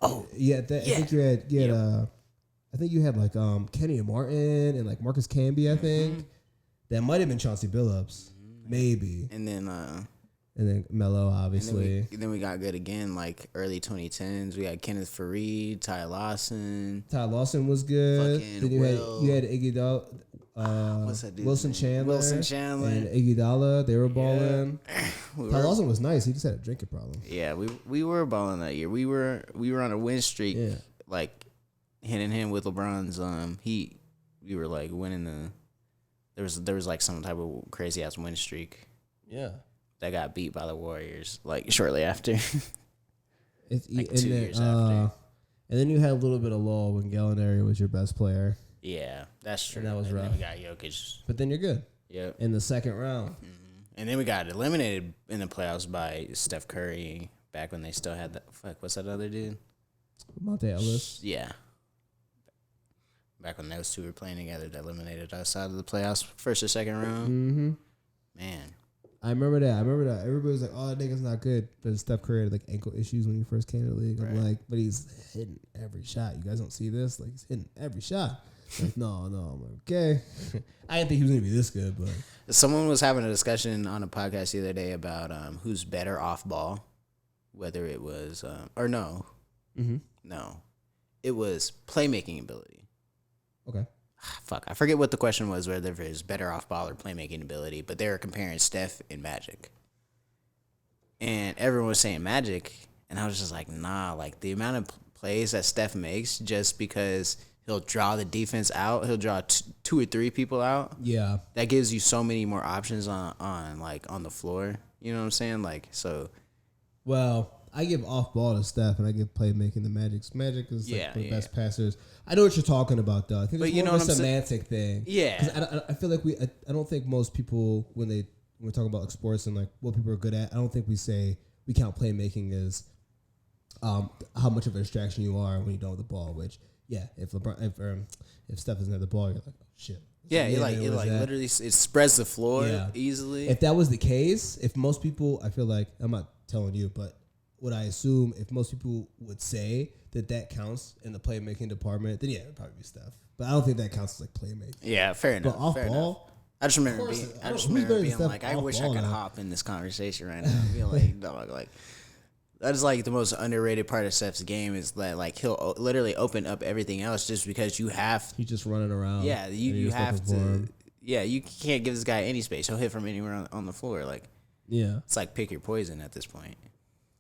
Oh, yeah. I think you had. I think you had like Kenny Martin and like Marcus Camby. I think that might have been Chauncey Billups, maybe, and then Melo, obviously. then we got good again, like early 2010s. We had Kenneth Faried, Ty Lawson. Ty Lawson was good. Fucking Then you had Iguodala, What's that dude's Wilson name? Chandler, Wilson Chandler. and Iguodala. They were balling. Ty were- Lawson was nice. He just had a drinking problem. Yeah, we were balling that year. We were on a win streak. Yeah. Like hand in hand with LeBron's. We were like winning the. There was like some type of crazy ass win streak. Yeah. That got beat by the Warriors like shortly after. Like 2 years after. And then you had a little bit of lull when Gallinari was your best player. Yeah, that's true. And that was Then rough. we got Jokic. But then you're good. Yep. In the second round. And then we got eliminated in the playoffs by Steph Curry back when they still had that. Fuck, what's that other dude? Monte Ellis. Yeah. Back when those two were playing together, that eliminated us out of the playoffs, first or second round. Mm-hmm. Man. I remember that. Everybody was like, "Oh, that nigga's not good." But Steph Curry had like ankle issues when he first came to the league. I'm like, but he's hitting every shot. You guys don't see this? Like, he's hitting every shot. Like, no. I'm like, okay. I didn't think he was gonna be this good, but Someone was having a discussion on a podcast the other day about who's better off ball, whether it was no, it was playmaking ability. okay. Fuck, I forget what the question was, whether it was better off ball or playmaking ability, but they were comparing Steph and Magic. And everyone was saying Magic, and I was just like, nah, like the amount of plays that Steph makes just because he'll draw the defense out, he'll draw two or three people out. Yeah. That gives you so many more options on the floor. You know what I'm saying? Like, so. Well, I give off ball to Steph, and I give playmaking to Magic. Magic is like the best passers. I know what you're talking about, though. I think it's more of a semantic thing. Yeah. Because I feel like I don't think most people, when we're talking about like sports and like what people are good at, I don't think we count playmaking as how much of a distraction you are when you don't have the ball. Which, yeah, if Steph doesn't have the ball, you're like, oh shit. Yeah, it literally it spreads the floor easily. If that was the case, if most people, I feel like, I'm not telling you, but what I assume, if most people would say that counts in the playmaking department, then yeah, it'd probably be Steph. But I don't think that counts as like playmaking. Yeah, fair enough. But off fair ball, enough. I just remember being like, I wish I could hop in this conversation right now. Being like, dog, like that is like the most underrated part of Steph's game is that like he'll literally open up everything else just because you have. He's just running around. Yeah, you have to. Yeah, you can't give this guy any space. He'll hit from anywhere on the floor. Like, yeah, it's like pick your poison at this point.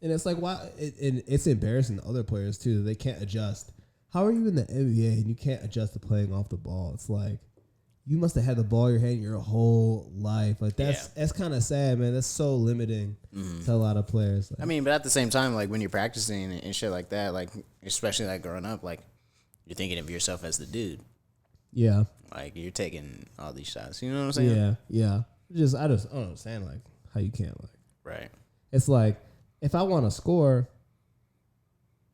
And it's like, why? It's embarrassing to other players too. They can't adjust. How are you in the NBA and you can't adjust to playing off the ball? It's like you must have had the ball in your hand your whole life. Like that's kind of sad, man. That's so limiting to a lot of players. Like, I mean, but at the same time, like when you're practicing and shit like that, like especially like growing up, like you're thinking of yourself as the dude. Yeah. Like you're taking all these shots. You know what I'm saying? Yeah. I don't understand like how you can't like. Right. It's like if I want to score,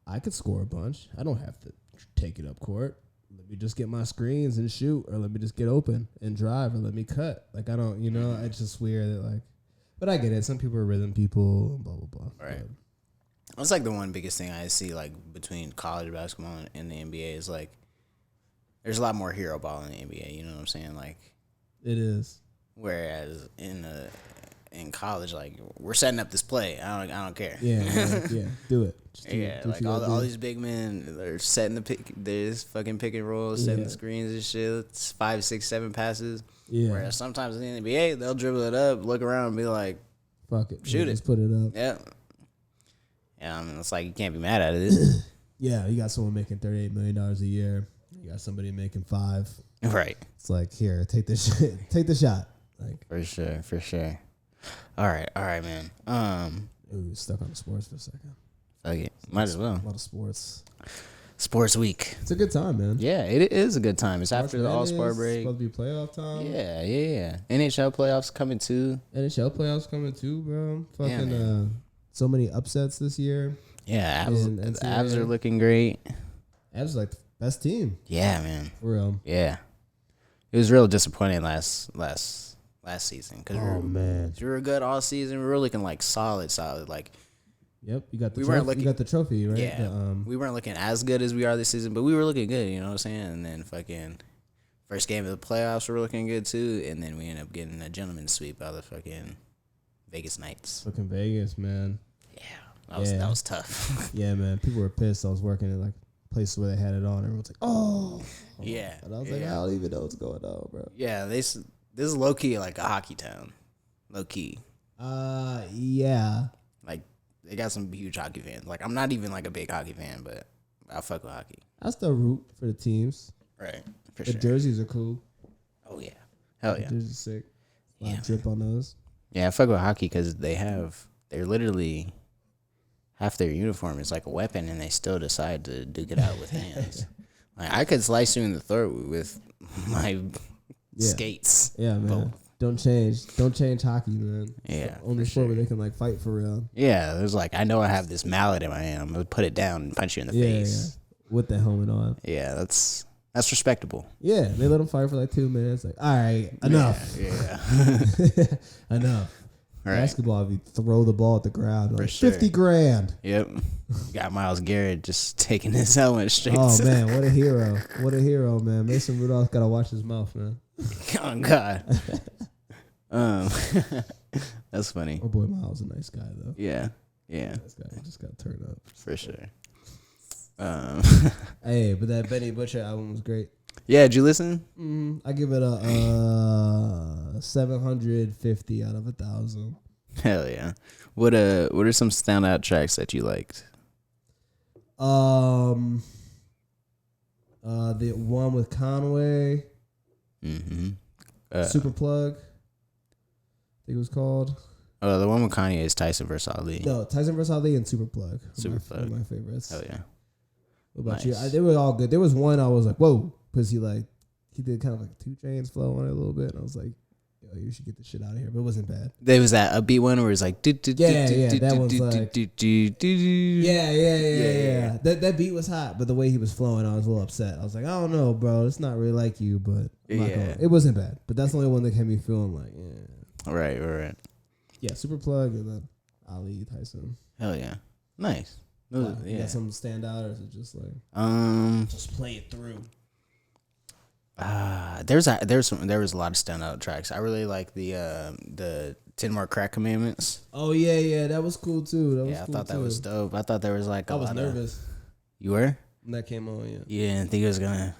I could score a bunch. I don't have to take it up court. Let me just get my screens and shoot, or let me just get open and drive, or let me cut. Like I don't, it's just weird that like. But I get it. Some people are rhythm people, blah blah blah. Right. That's like the one biggest thing I see like between college basketball and the NBA is like, there's a lot more hero ball in the NBA. You know what I'm saying? Like, it is. Whereas in college, like we're setting up this play. I don't care. Yeah, do it. Do like all these big men, they're setting there's fucking pick and roll, setting the screens and shit. It's 5, 6, 7 passes. Yeah. Whereas sometimes in the NBA, they'll dribble it up, look around, and be like, "Fuck it, shoot it, just put it up." Yeah. Yeah, I mean, it's like you can't be mad at it. Yeah, you got someone making $38 million a year. You got somebody making $5 million. Right. It's like, here, take this shit. Take the shot. Like for sure. All right, man. Ooh, stuck on the sports for a second. Okay, might as well. A lot of sports. Sports week. It's a good time, man. Yeah, it is a good time. It's after the All-Star break. It's supposed to be playoff time. Yeah. NHL playoffs coming too. Bro. Fucking so many upsets this year. Yeah, the Avs are looking great. Avs are like the best team. Yeah, man. For real. Yeah. It was real disappointing last season because we were good all season. We were looking like solid. Like, yep, you got the trophy, right? Yeah, we weren't looking as good as we are this season, but we were looking good. You know what I'm saying? And then fucking first game of the playoffs, we were looking good too. And then we ended up getting a gentleman's sweep out of the fucking Vegas Knights. Fucking Vegas, man. Yeah, that was tough. Yeah, man. People were pissed. I was working in like places where they had it on. Everyone's like, "Oh, yeah." And I was like, "I don't even know what's going on, bro." Yeah, this is low key like a hockey town. Low key. Yeah. Like they got some huge hockey fans. Like I'm not even like a big hockey fan, but I fuck with hockey. I still root for the teams. Right. The jerseys are cool. Oh yeah. Hell yeah. The jerseys are sick. A lot of drip on those. Yeah, I fuck with hockey because they're literally half their uniform is like a weapon, and they still decide to duke it out with hands. Like I could slice you in the throat with my skates. Yeah, man. Don't change hockey, man. Yeah, only sport where they can like fight for real. Yeah, there's like I know I have this mallet in my hand. I'm gonna put it down and punch you in the face. Yeah. With the helmet on. Yeah, that's That's respectable. Yeah, they let him fight for like 2 minutes. Like, all right, enough. Yeah. Enough. Right. Basketball, if you throw the ball at the ground, like sure. $50,000. Yep. Got Myles Garrett just taking his helmet straight. Oh man, what a hero! What a hero, man. Mason Rudolph gotta watch his mouth, man. Oh God. That's funny. Oh boy, Miles is a nice guy though. Yeah. Yeah. Nice guy. Just got turned up For sure. Hey, but that Benny Butcher album was great. Yeah, did you listen? I give it a 750 out of 1,000. Hell yeah. What are some standout tracks that you liked? The one with Conway. Super Plug, I think it was called. Oh, the one with Kanye is Tyson vs. Ali. No, Tyson vs. Ali and Super Plug. Super Plug. One of my favorites. Hell yeah. What about Nice. you? They were all good. There was one I was like, whoa, because he did kind of like 2 Chainz flow on it a little bit. And I was like, yo, you should get this shit out of here. But it wasn't bad. There was that upbeat one where it's like, that one's like, yeah. That beat was hot, but the way he was flowing, I was a little upset. I was like, I don't know, bro. It's not really like you, but it wasn't bad. But that's the only one that had me feeling like, yeah. Right. Yeah, Super Plug and then Ali, Tyson. Hell yeah. Nice. You Yeah. got something stand out, or is it just like just play it through? There was a lot of standout tracks. I really like the 10 More Crack Commandments. Oh yeah, that was cool too. I thought that was dope. I thought there was like I was nervous You were? when that came on. Yeah. You didn't think it was gonna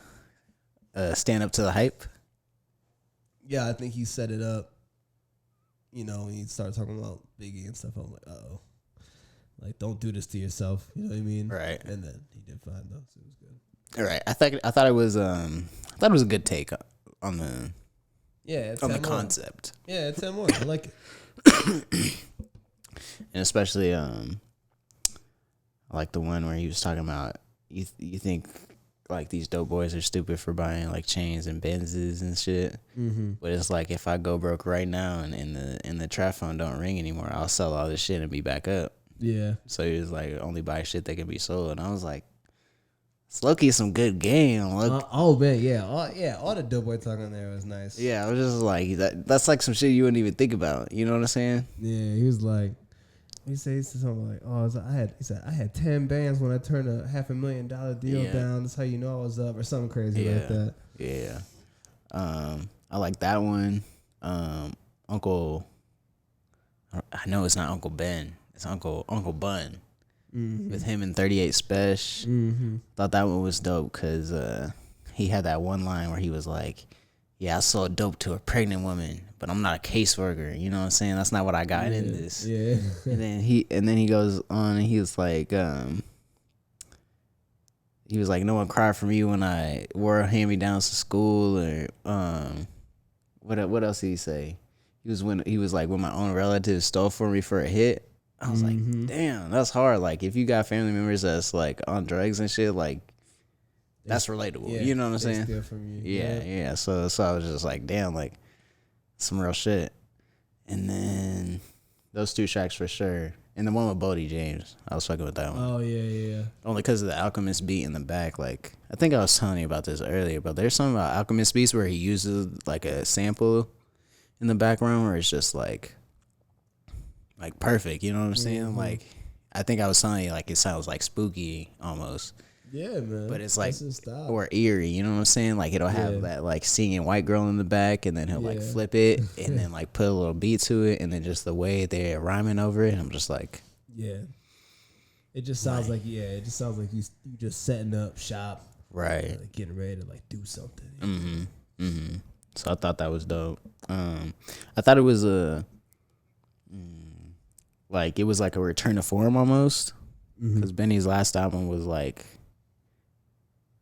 stand up to the hype? Yeah, I think he set it up. You know, when he started talking about Biggie and stuff, I'm like, uh-oh. Like, don't do this to yourself. You know what I mean? Right. And then he did fine though, so it was good. All right. I thought it was a good take on the concept. Yeah, it's 10 more. I like it. And especially I like the one where he was talking about you think like these dope boys are stupid for buying like chains and Benzes and shit. But it's like if I go broke right now and the trap phone don't ring anymore, I'll sell all this shit and be back up. Yeah. So he was like, only buy shit that can be sold. And I was like, it's low-key some good game. Oh man, yeah. All the dope boy talking there was nice. Yeah, I was just like, that's like some shit you wouldn't even think about. You know what I'm saying? Yeah, he was like, he said something like, "Oh, I had 10 bands when I turned a $500,000 deal down. That's how you know I was up," or something crazy like that. Yeah. I like that one. Uncle, I know it's not Uncle Ben. It's Uncle Bun. With him and 38 Special. Thought that one was dope because he had that one line where he was like, "Yeah, I sold dope to a pregnant woman, but I'm not a caseworker." You know what I'm saying? That's not what I got in this. Yeah. And then he goes on and he was like, "No one cried for me when I wore hand-me-downs to school," or what else did he say? He was like when my own relatives stole from me for a hit. I was like, damn, that's hard. Like, if you got family members that's like on drugs and shit, like, that's relatable. Yeah, you know what I'm saying? Steal from you. Yeah. So I was just like, damn, like, some real shit. And then those 2 tracks for sure. And the one with Bodie James, I was fucking with that one. Oh yeah. Only because of the Alchemist beat in the back. Like, I think I was telling you about this earlier, but there's something about Alchemist beats where he uses like a sample in the background where it's just like perfect, you know what I'm saying? Like, I think I was telling you, like, it sounds like spooky almost. Yeah, man. But it's like, or eerie, you know what I'm saying? Like, it'll have that like singing white girl in the back, and then he'll like flip it and then like put a little beat to it, and then just the way they're rhyming over it, I'm just like, yeah. It just sounds like you just setting up shop, right? Like getting ready to like do something. So I thought that was dope. I thought it was it was like a return to form almost, because Benny's last album was like,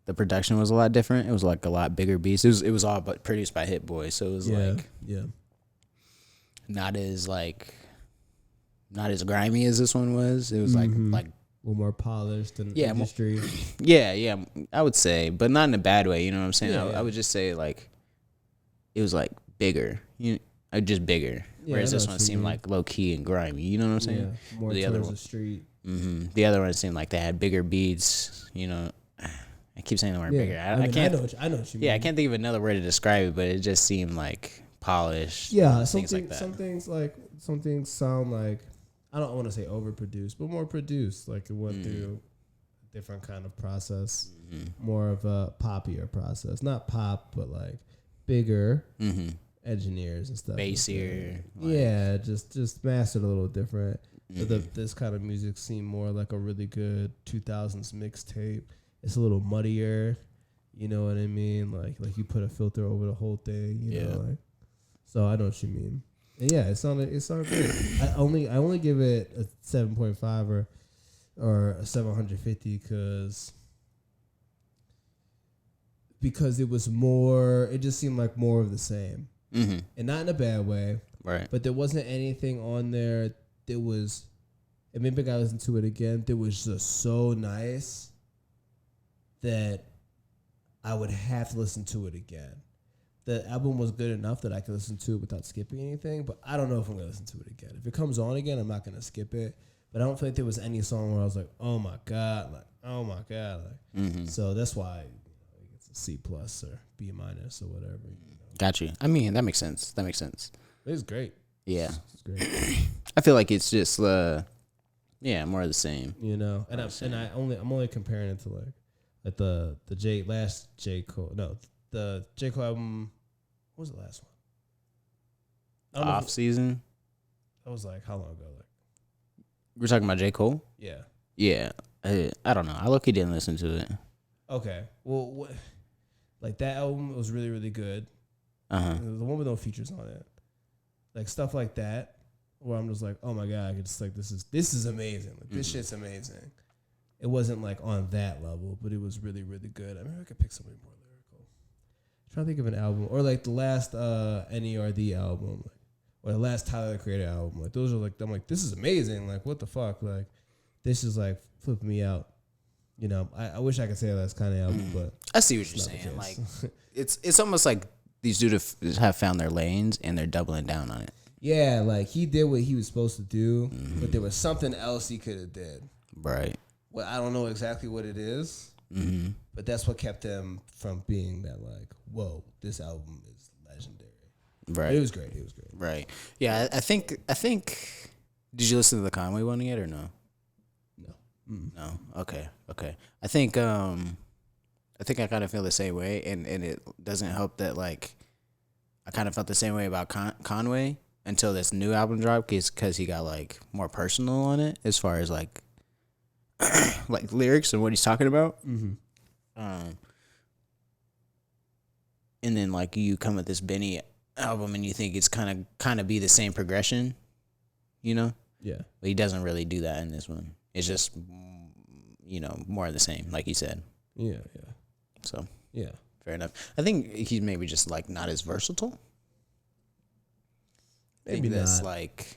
the production was a lot different. It was like a lot bigger beats. It was all but produced by Hit Boy, so it was not as grimy as this one was. It was like a little more polished than industry. Yeah, I would say, but not in a bad way. You know what I'm saying? Yeah, I would just say like it was like bigger, just bigger. Yeah, whereas this one seemed like low key and grimy. You know what I'm saying? Yeah, more the towards other one, the street. The other one seemed like they had bigger beats. You know, I keep saying the word Yeah. bigger. I mean, can't. I know what you mean. Yeah, I can't think of another word to describe it, but it just seemed like polished. Yeah, things like that. Some things sound like, I don't want to say overproduced, but more produced. Like it went through a different kind of process, more of a poppier process. Not pop, but like bigger engineers and stuff. Bassier. Yeah, just mastered a little different. But this kind of music seemed more like a really good 2000s mixtape. It's a little muddier, you know what I mean? Like you put a filter over the whole thing, you know. Like, so I know what you mean. And yeah, it sounded great. I only give it a 7.5 or a 750 because it was more. It just seemed like more of the same, and not in a bad way. Right. But there wasn't anything on there that was. And maybe I gotta listen to it again. That was just so nice that I would have to listen to it again. The album was good enough that I could listen to it without skipping anything, but I don't know if I'm going to listen to it again. If it comes on again, I'm not going to skip it, but I don't feel like there was any song where I was like, oh my God. So that's why it's a C+ or B- or whatever. Got you. I mean, that makes sense. It's great. Yeah. It's great. I feel like it's just, more of the same. You know, and I'm only comparing it to like the last J. Cole. No, the J. Cole album. What was the last one? Off season. That was like how long ago? Like We're talking about J. Cole. yeah. Yeah. I don't know. I low-key didn't listen to it. Okay. Well, like that album was really really good. The one with no features on it, like stuff like that, where I'm just like, oh my God, I could just like this is amazing. Like this shit's amazing. It wasn't like on that level, but it was really really good. I mean, I could pick something more lyrical. I'm trying to think of an album, or like the last NERD album, like, or the last Tyler the Creator album. Like those are like, I'm like, this is amazing. Like what the fuck? Like this is like flipping me out. You know, I wish I could say that's kind of album, but I see what you're saying. Like it's almost like these dudes have found their lanes and they're doubling down on it. Yeah, like he did what he was supposed to do, but there was something else he could have did. Right. Well, I don't know exactly what it is, but that's what kept him from being that like, whoa, this album is legendary. Right. But it was great. Right. Yeah, I think. Did you listen to the Conway one yet or no? No. No. Okay. I think I kind of feel the same way, and it doesn't help that like I kind of felt the same way about Conway until this new album dropped, because he got like more personal on it as far as like like lyrics and what he's talking about. And then like you come with this Benny album and you think it's kind of be the same progression, you know? Yeah. But he doesn't really do that in this one. It's just more of the same, like you said. Yeah. So Yeah. fair enough. I think he's maybe just like not as versatile. Maybe that's not. Like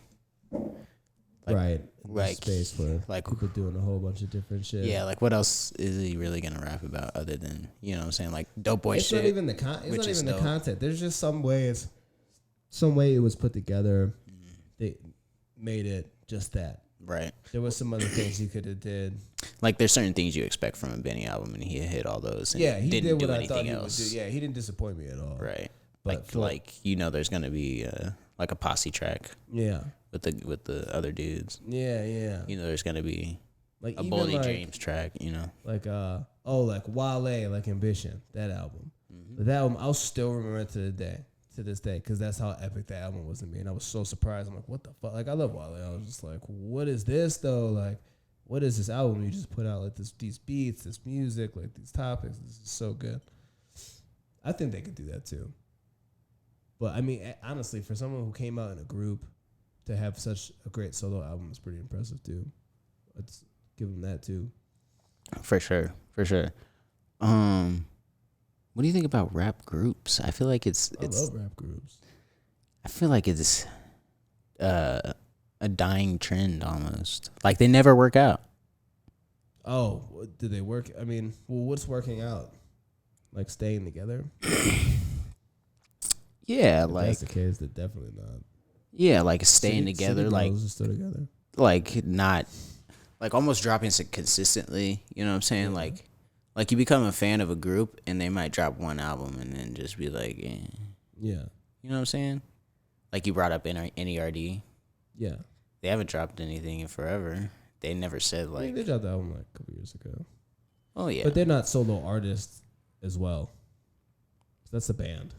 Right. like Space for like people doing a whole bunch of different shit. yeah, like what else is he really gonna rap about other than what I'm saying, like dope boy It's shit? not even the content. There's just some way it was put together. They made it just that. Right. There was some other things he could have did. Like there's certain things you expect from a Benny album, and he hit all those. And Yeah, he didn't did what do I anything thought he else. would do. Yeah, he didn't disappoint me at all. Right. But There's gonna be like a posse track. Yeah. With the other dudes. Yeah. There's gonna be Like a even Boldy like, James track. Like like Wale, like Ambition, that album. But that album I'll still remember to this day, because that's how epic that album was to me, and I was so surprised. I'm like, what the fuck? Like I love Wale. I was just like, what is this though? Like, what is this album you just put out? Like these beats, this music, like these topics. This is so good. I think they could do that too. But I mean, honestly, for someone who came out in a group to have such a great solo album is pretty impressive too. Let's give them that too. For sure. What do you think about rap groups? I feel like it's I love rap groups. I feel like it's a dying trend almost. Like they never work out. Oh, did they work? I mean, what's working out? Like staying together? Yeah, If like that's the case, then definitely not. Yeah, like staying together, City like Girls are still together. Like not, like almost dropping consistently. You know what I'm saying? Yeah. Like Like you become a fan of a group, and they might drop one album, and then just be like, eh. Yeah. You know what I'm saying? Like you brought up NERD. Yeah. They haven't dropped anything in forever. They never said like. They dropped the album like a couple years ago. Oh yeah. But they're not solo artists as well. That's a band.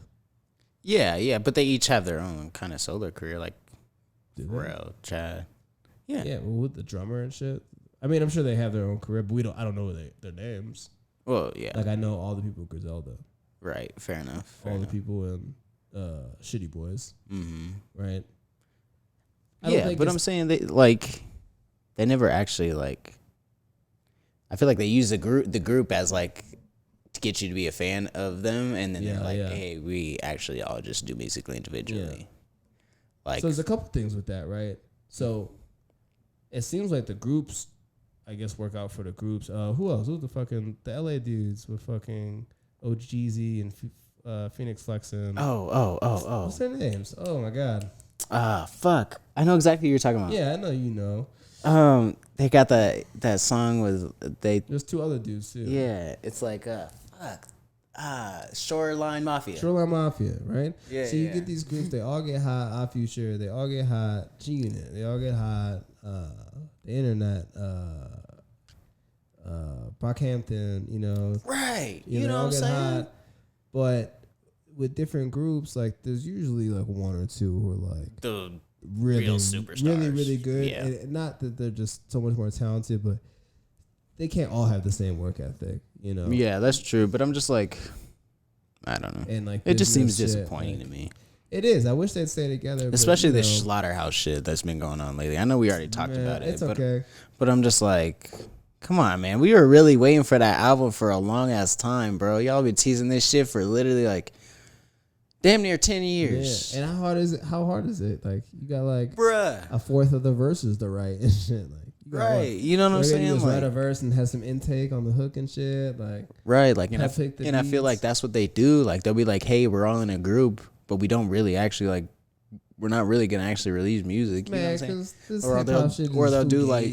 Yeah, but they each have their own kind of solo career, like Pharrell, Chad. Yeah. Yeah, well, with the drummer and shit. I mean, I'm sure they have their own career, but I don't know their names. Well, yeah. Like I know all the people in Griselda. Right. Fair enough. All the people in Shitty Boys. Mm-hmm. Right. Yeah, but I'm saying they never actually like. I feel like they use the group as like to get you to be a fan of them, and then they're like, hey, we actually all just do musically individually. Yeah. Like, so there's a couple things with that, right? So it seems like the groups, I guess, work out for the groups. Who else? Who's the LA dudes with fucking OGZ and Phoenix Flexin? Oh. What's their names? Oh my god. Fuck. I know exactly what you're talking about. Yeah, I know you know. They got that song with There's two other dudes too. Yeah, it's like Shoreline Mafia. Shoreline Mafia, right? Yeah. So you get these groups, they all get hot. Our Future, they all get hot. G-Unit, they all get hot. The Internet, Brockhampton, you know. Right. You know what I'm saying? Hot. But with different groups, like there's usually like one or two who are like the really real superstars. Really, really good. Yeah. And not that they're just so much more talented, but they can't all have the same work ethic, you know. Yeah, that's true. But I'm just like, I don't know. And like it just seems shit, disappointing like, to me. It is. I wish they'd stay together. Especially but, the Slaughterhouse shit that's been going on lately. I know we already talked about it. It's okay. But I'm just like, come on, man. We were really waiting for that album for a long ass time, bro. Y'all been teasing this shit for literally like damn near 10 years. Yeah. And how hard is it? Like you got like bruh, a fourth of the verses to write and shit. Like right. You know what I'm saying? Just like, write a verse and have some intake on the hook and shit. Like right. Like and I beats. feel like that's what they do. Like they'll be like, hey, we're all in a group, but we don't really actually like. We're not really gonna actually release music, you know what I'm saying? Or they'll do like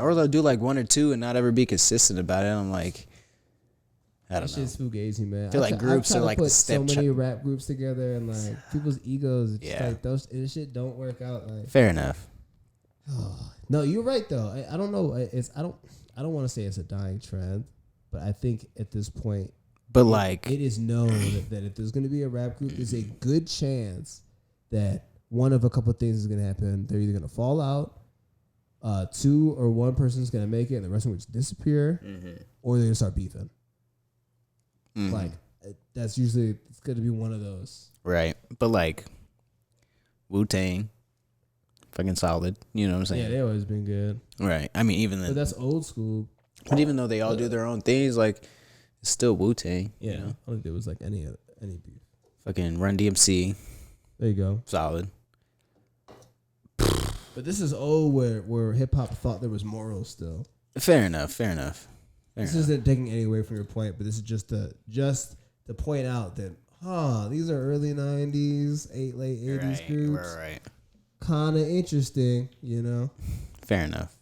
or they'll do like one or two and not ever be consistent about it. I'm like, I don't know. Shit's fugazi, man. I feel like groups are like put the step. So many rap groups together and like people's egos. It's like this shit don't work out. Like fair enough. No, you're right though. I don't know. I don't want to say it's a dying trend, but I think at this point, but like it is known that if there's gonna be a rap group, there's a good chance that one of a couple of things is going to happen. They're either going to fall out, two or one person's going to make it, and the rest of them will just disappear, or they're going to start beefing. Like, that's usually, it's going to be one of those. Right. But, like, Wu-Tang, fucking solid. You know what I'm saying? Yeah, they always been good. Right. I mean, even but that's old school. But even though they all do their own things, like, it's still Wu-Tang. Yeah. You know? I don't think there was, like, any beef. Fucking Run DMC. There you go. Solid. But this is old where hip hop thought there was morals still. Fair enough. This isn't taking any away from your point, but this is just to point out that these are early 90s, late 80s groups. Right. Kind of interesting, you know. Fair enough.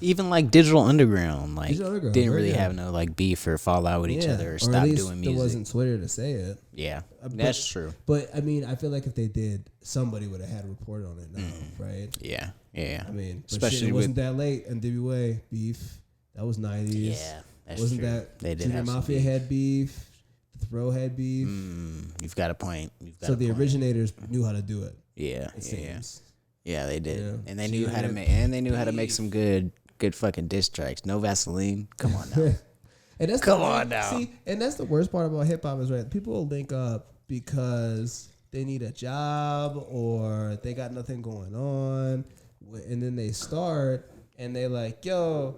Even like Digital Underground, like didn't really have no like beef or fallout with each other or stop doing music. There wasn't Twitter to say it. Yeah, that's true. But I mean, I feel like if they did, somebody would have had a report on it now, right? Yeah. I mean, especially it wasn't that late. NWA beef, that was 90s. Yeah, that's wasn't true. That they did Junior have Mafia had beef. The Throw had beef. You've got a point. So the originators knew how to do it. Yeah. It seems. Yeah, they did, Yeah. and they knew how to make. And they knew how to make some good fucking diss tracks. No Vaseline. Come on now. And that's Come on now. See, and that's the worst part about hip hop is right. People will link up because they need a job or they got nothing going on, and then they start and they like, yo,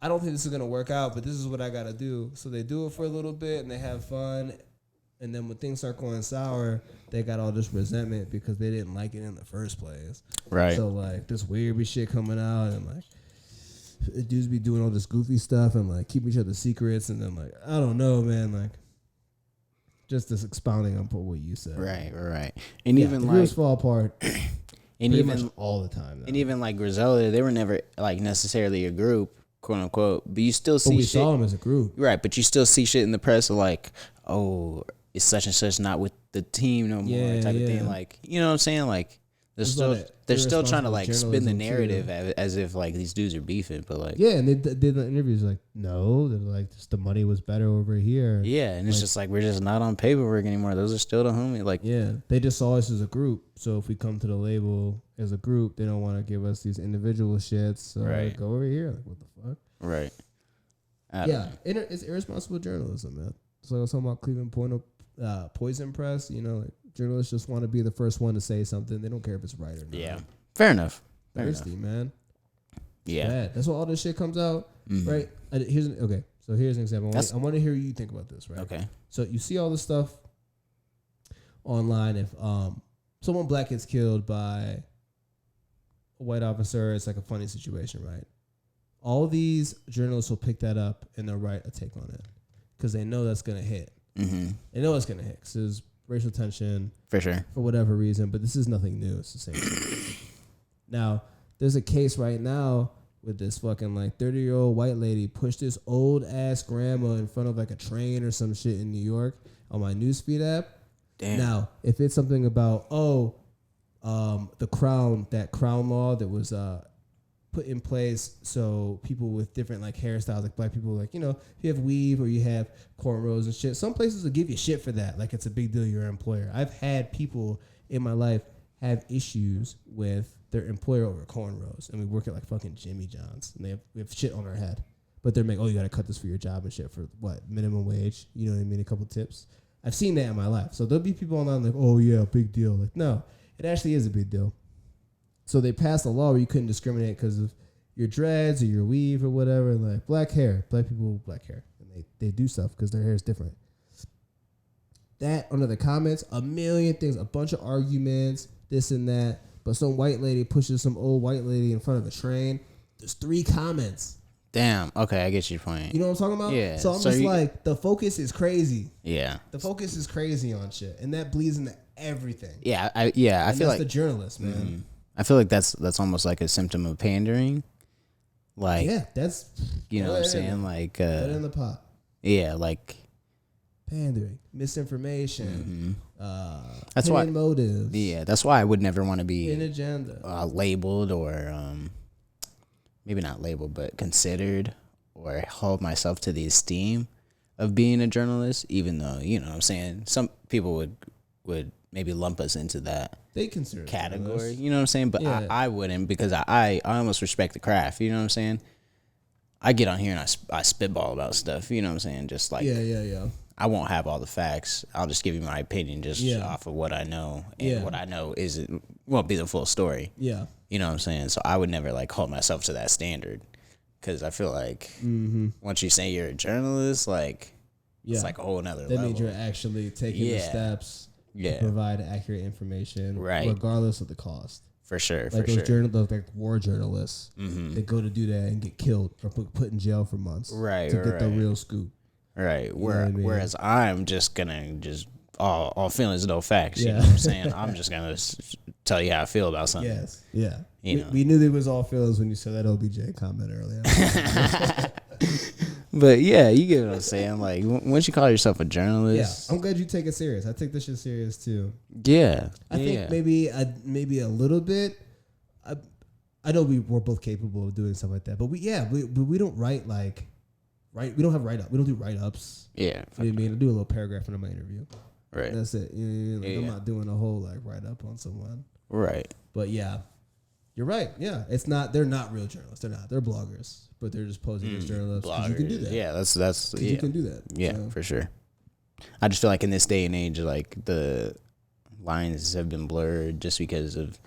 I don't think this is gonna work out, but this is what I gotta do. So they do it for a little bit and they have fun. And then when things start going sour, they got all this resentment because they didn't like it in the first place. Right. So like this weird shit coming out and like dudes be doing all this goofy stuff and like keep each other's secrets and then like I don't know, man, like just this expounding on what you said. Right. And even the like groups fall apart. And pretty even much all the time. Though. And even like Griselda, they were never like necessarily a group. quote unquote, but you still But see we shit. saw them as a group. Right, but you still see shit in the press of like, oh, it's such and such not with the team no more Yeah, type of yeah. thing. Like, you know what I'm saying? Like, There's a lot of they're still trying to like spin the irresponsible narrative journalism, as if like these dudes are beefing, but like, Yeah, and they did the interviews like, no, they're like, just the money was better over here. yeah, and it's just like we're just not on paperwork anymore. Those are still the homie. Like, Yeah, they just saw us as a group. So if we come to the label as a group, they don't want to give us these individual shits. So Right. go over here. Like, what the fuck? right? Yeah, it's irresponsible journalism, man. So I was talking about Cleveland Poison Press. You know, like, journalists just want to be the first one to say something. They don't care if it's right or not. Yeah, fair enough. Thirsty, man. Yeah, Bad. That's why all this shit comes out, right? So here's an example. I want to hear you think about this, right? okay. So you see all this stuff online. If someone black gets killed by a white officer, it's like a funny situation, right? All these journalists will pick that up and they'll write a take on it because they know that's gonna hit. Mm-hmm. They know it's gonna hit because there's racial tension For sure. for whatever reason. But this is nothing new. It's the same thing. Now there's a case right now with this fucking like 30-year-old white lady pushed this old ass grandma in front of like a train or some shit in New York on my newsfeed app. Damn. Now, if it's something about the crown law that was put in place so people with different like hairstyles, like black people, like, you know, if you have weave or you have cornrows and shit, some places will give you shit for that. Like, it's a big deal, you're an employer. I've had people in my life have issues with their employer over cornrows, and we work at like fucking Jimmy John's, and we have shit on our head, but they're like, oh, you gotta cut this for your job and shit for what, minimum wage, you know what I mean, a couple tips. I've seen that in my life. So there'll be people online like, oh yeah, big deal. Like, no, it actually is a big deal. So they passed a law where you couldn't discriminate because of your dreads or your weave or whatever. Like, black hair, black people, black hair, and they do stuff because their hair is different. That under the comments, a million things, a bunch of arguments, this and that. But some white lady pushes some old white lady in front of a train. There's 3 comments. Damn. Okay, I get your point. You know what I'm talking about? Yeah. So I'm just like, the focus is crazy. Yeah. The focus is crazy on shit, and that bleeds into everything. Yeah. I feel that's like the journalist, man. I feel like that's almost like a symptom of pandering. Like, Yeah, that's you know what I'm saying? Like, right in the pot. yeah, like, Pandering, misinformation, that's why. motives, Yeah, that's why I would never want to an be agenda. labeled or maybe not labeled, but considered or hold myself to the esteem of being a journalist. Even though, you know what I'm saying, some people would maybe lump us into that They consider it category. journalists. You know what I'm saying? But Yeah. I wouldn't, because I almost respect the craft. You know what I'm saying? I get on here and I spitball about stuff. You know what I'm saying? Just like, Yeah. I won't have all the facts. I'll just give you my opinion just off of what I know. And what I know won't be the full story. Yeah. You know what I'm saying? So I would never like hold myself to that standard, because I feel like once you say you're a journalist, like it's like a whole nother That level. means you're actually taking the steps to provide accurate information, Right. regardless of the cost. For sure. Like those like war journalists, they go to do that and get killed or put in jail for months, Right, to get the real scoop. Right. know what I mean? Whereas I'm just gonna all feelings, no facts. You Yeah. know what I'm saying? I'm just gonna tell you how I feel about something. Yes, yeah. You know. We knew there was all feelings when you said that OBJ comment earlier. But yeah, you get what I'm saying. Like, once you call yourself a Yeah, journalist, I'm glad you take it serious. I take this shit serious too. yeah, I think maybe a little bit. I know we're both capable of doing stuff like that, but we don't write like. Right, we don't have write up. We don't do write ups. yeah, You know what I mean? I do a little paragraph in my interview. right, That's it. You know what I mean? Like, I'm not doing a whole like write up on someone. right. But yeah, you're right. Yeah, it's not. They're not real journalists. They're not. They're bloggers, but they're just posing as journalists because you can do that. Yeah, that's yeah. You can do that. Yeah, So, for sure. I just feel like in this day and age, like the lines have been blurred just because of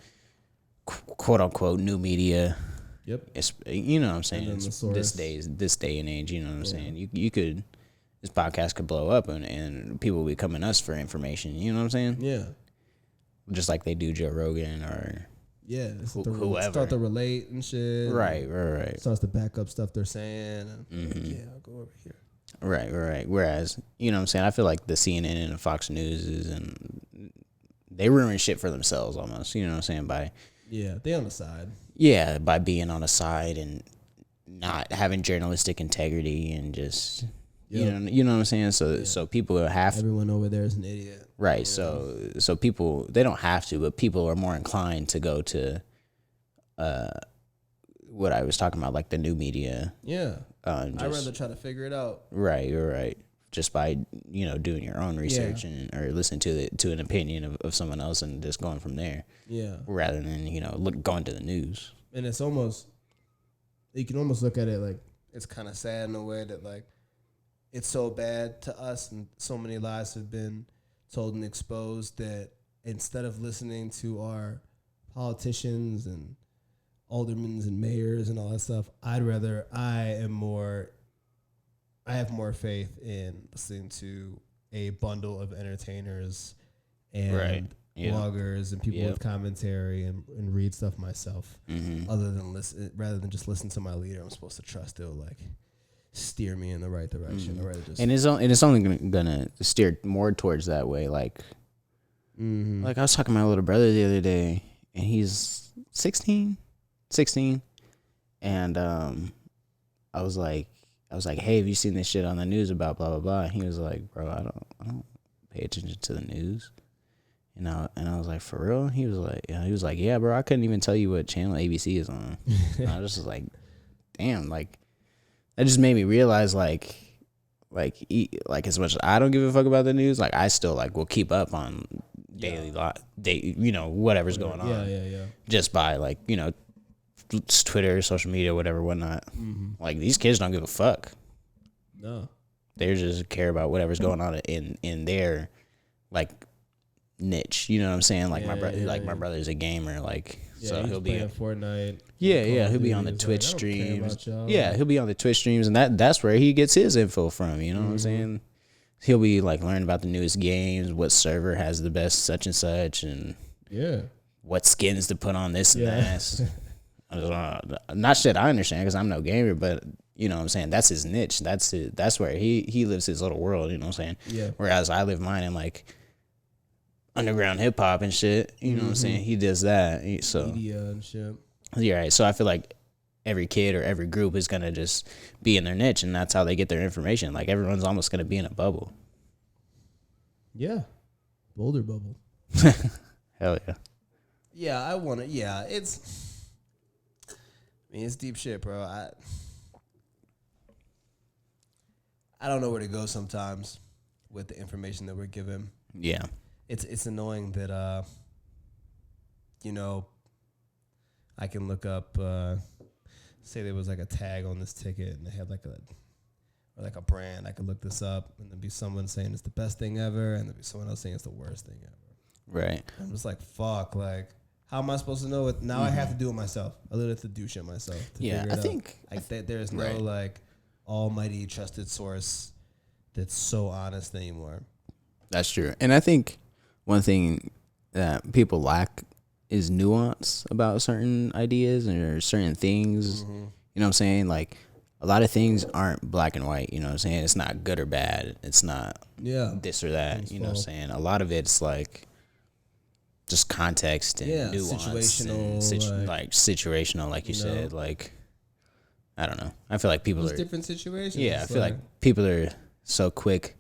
quote unquote new media. Yep. It's, you know what I'm saying? then the It's source. this day and age, you know what I'm saying? You could, this podcast could blow up and people will be coming to us for information, you know what I'm saying? Yeah. Just like they do Joe Rogan or Yeah. whoever. Start to relate and shit. right. Starts to back up stuff they're saying. And yeah, I'll go over here. Right. Whereas, you know what I'm saying? I feel like the CNN and the Fox News and they ruin shit for themselves almost, you know what I'm saying? Yeah, they on the side. Yeah, by being on the side and not having journalistic integrity and just you know what I'm saying. So people have everyone over there is an idiot, right? So people, they don't have to, but people are more inclined to go to what I was talking about, like the new media. Yeah, I'd rather try to figure it out. Right, you're right. Just by doing your own research and or listening to an opinion of someone else and just going from there. Yeah, rather than going to the news. And it's almost, you can almost look at it like it's kind of sad in a way that like it's so bad to us and so many lies have been told and exposed that instead of listening to our politicians and aldermen and mayors and all that stuff, I have more faith in listening to a bundle of entertainers and bloggers and people with commentary and read stuff myself, rather than just listen to my leader. I'm supposed to trust they'll like steer me in the right direction. And it's only gonna steer more towards that way. Like I was talking to my little brother the other day, and he's 16, and I was like, hey, have you seen this shit on the news about blah blah blah? And he was like, bro, I don't pay attention to the news. And I was like, for real? He was like, yeah, bro, I couldn't even tell you what channel ABC is on. And I was just like, damn, like that just made me realize like as much as I don't give a fuck about the news, like I still like will keep up on daily whatever's going on. Yeah. Just by like, Twitter, social media, whatever, whatnot. Like these kids don't give a fuck. No. They just care about whatever's going on in their like niche, you know what I'm saying? Like my brother's a gamer, like so he'll be playing Fortnite. He'll be on the Twitch streams. He'll be on the Twitch streams, and that's where he gets his info from. You know what I'm saying? He'll be like learning about the newest games, what server has the best such and such, and what skins to put on this and that. Not shit I understand because I'm no gamer, but you know what I'm saying? That's his niche. That's where he lives his little world. You know what I'm saying? Yeah. Whereas I live mine in like underground hip hop and shit. You know what I'm saying? He does that. So media and shit. Yeah, right. So I feel like every kid or every group is gonna just be in their niche, and that's how they get their information. Like everyone's almost gonna be in a bubble. Yeah, Boulder bubble. Hell yeah. Yeah, I want to. Yeah, it's deep shit, bro. I don't know where to go sometimes with the information that we're given. Yeah. It's annoying that I can look up say there was like a tag on this ticket and they had like a brand. I could look this up and there'd be someone saying it's the best thing ever and there'd be someone else saying it's the worst thing ever. Right. I'm just like, fuck, like how am I supposed to know it? Now I have to do it myself. I literally have to do shit myself to figure it out. There's no like almighty trusted source that's so honest anymore. That's true. And I think one thing that people lack is nuance about certain ideas or certain things. You know what I'm saying? Like a lot of things aren't black and white, you know what I'm saying? It's not good or bad. It's not this or that, you know what I'm saying? A lot of it's like just context and nuance. Situational. Like situational, like you said. Like, I don't know. I feel like people are... different situations. Yeah, I feel like people are so quick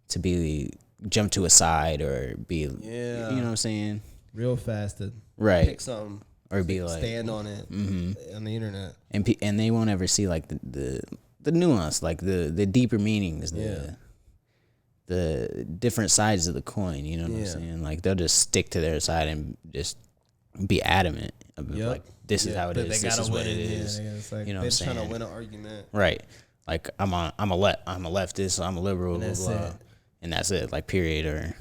to be... jump to a side or be... You know what I'm saying? Real fast to pick something. Or be like... stand on it on the internet. And they won't ever see like the nuance, like the deeper meanings, the different sides of the coin, you know what I'm saying? Like they'll just stick to their side and just be adamant about like this is how it is. This is what it is. Like, you know what I'm saying? Trying to win an argument. Right. Like I'm a leftist, I'm a liberal, and blah, blah, and that's it. Like period. Or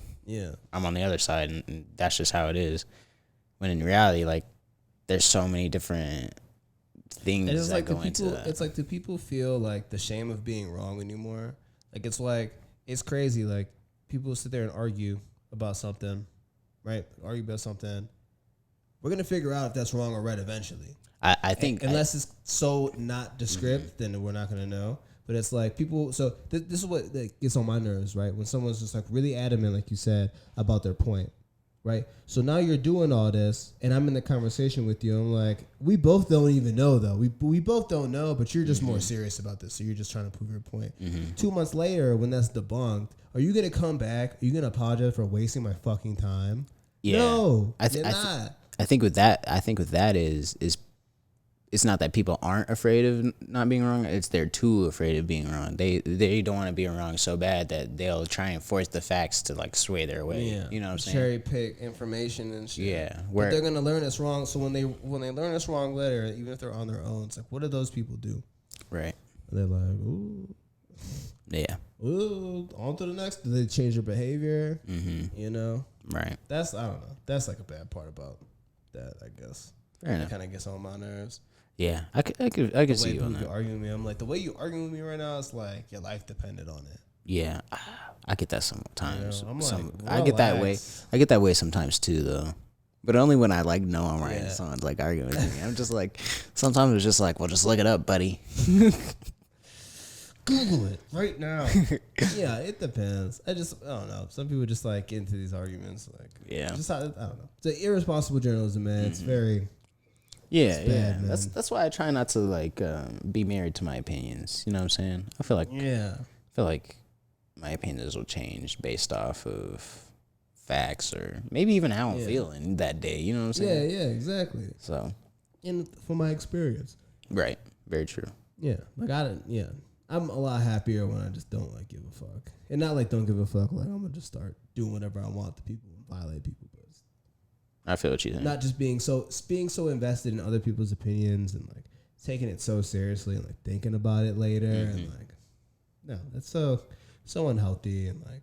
I'm on the other side, and that's just how it is. When in reality, like there's so many different things that go into that. It's like, do people feel like the shame of being wrong anymore? Like it's crazy. Like people sit there and argue about something, right? Argue about something. We're gonna figure out if that's wrong or right eventually. I think unless it's so not descript, then we're not gonna know. But it's like people. So this is what gets on my nerves, right? When someone's just like really adamant, like you said, about their point, right? So now you're doing all this, and I'm in the conversation with you. I'm like, we both don't even know, though. We both don't know, but you're just more serious about this. So you're just trying to prove your point. 2 months later, when that's debunked, are you going to come back? Are you going to apologize for wasting my fucking time? Yeah. No, you're not. I think with that is it's not that people aren't afraid of not being wrong. It's they're too afraid of being wrong. They don't want to be wrong so bad that they'll try and force the facts to like sway their way. Yeah. You know what I'm saying? Cherry pick information and shit. Yeah. But they're gonna learn it's wrong. So when they learn it's wrong later, even if they're on their own, it's like, what do those people do? Right. And they're like, ooh. Yeah. Ooh, on to the next. Do they change their behavior? Mm-hmm. You know? Right. I don't know. That's like a bad part about that, I guess. Fair enough. It kind of gets on my nerves. Yeah, I could see you on that. Arguing with me, I'm like, the way you arguing with me right now, it's like your life depended on it. Yeah, I get that sometimes. You know, I'm like, I get that way. I get that way sometimes too, though. But only when I like know I'm right and Yeah. someone's like arguing with me. I'm just like, sometimes it's just like, well, just look it up, buddy. Google it right now. Yeah, it depends. I don't know. Some people just like get into these arguments. Like, Yeah. just I don't know. It's irresponsible journalism, man. It's very. Yeah, bad, yeah. man. That's why I try not to like be married to my opinions. You know what I'm saying? I feel like my opinions will change based off of facts or maybe even how I'm feeling that day. You know what I'm saying? Yeah, exactly. So. And from my experience. Right. Very true. Yeah, like I'm a lot happier when I just don't like give a fuck, and not like don't give a fuck. Like I'm gonna just start doing whatever I want to people and violate people, but I feel what you think. not just being so invested in other people's opinions and like taking it so seriously and like thinking about it later and like no, that's so unhealthy and like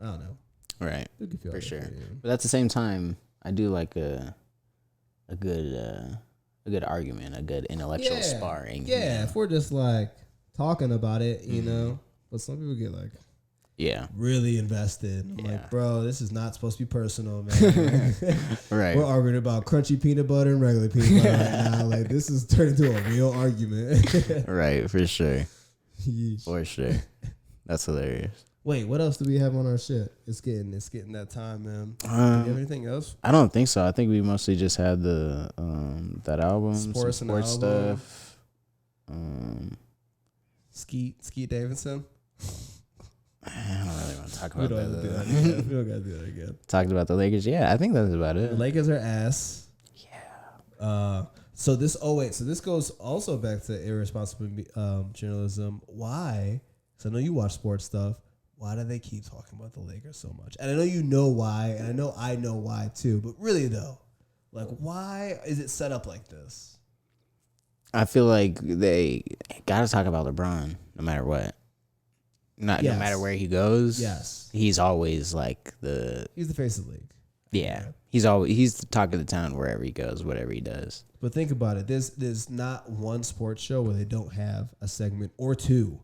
I don't know. Right. You can feel For that sure. way, yeah. But at the same time, I do like a good argument, a good intellectual sparring. Yeah, you know? if we're just like talking about it, you know. But some people get like really invested. I'm like, bro, this is not supposed to be personal, man. Right. We're arguing about crunchy peanut butter and regular peanut butter right now. Like this is turned into a real argument. Right, for sure. Yeesh. For sure. That's hilarious. Wait, what else do we have on our shit? It's getting that time, man. Do you have anything else? I don't think so. I think we mostly just had the that album, Sports some and sports album. stuff. Skeet Davidson. I don't really want to talk We about don't that. have to do that though. again. We don't gotta do that again. Talked about the Lakers. Yeah, I think that's about The it. Lakers are ass. Yeah. So this goes also back to irresponsible journalism. Why? Because I know you watch sports stuff. Why do they keep talking about the Lakers so much? And I know you know why, and I know why too. But really though, like, why is it set up like this? I feel like they gotta talk about LeBron no matter what. No matter where he goes. Yes. He's always like He's the face of the league. yeah. He's the talk of the town wherever he goes, whatever he does. But think about it. There's not one sports show where they don't have a segment or two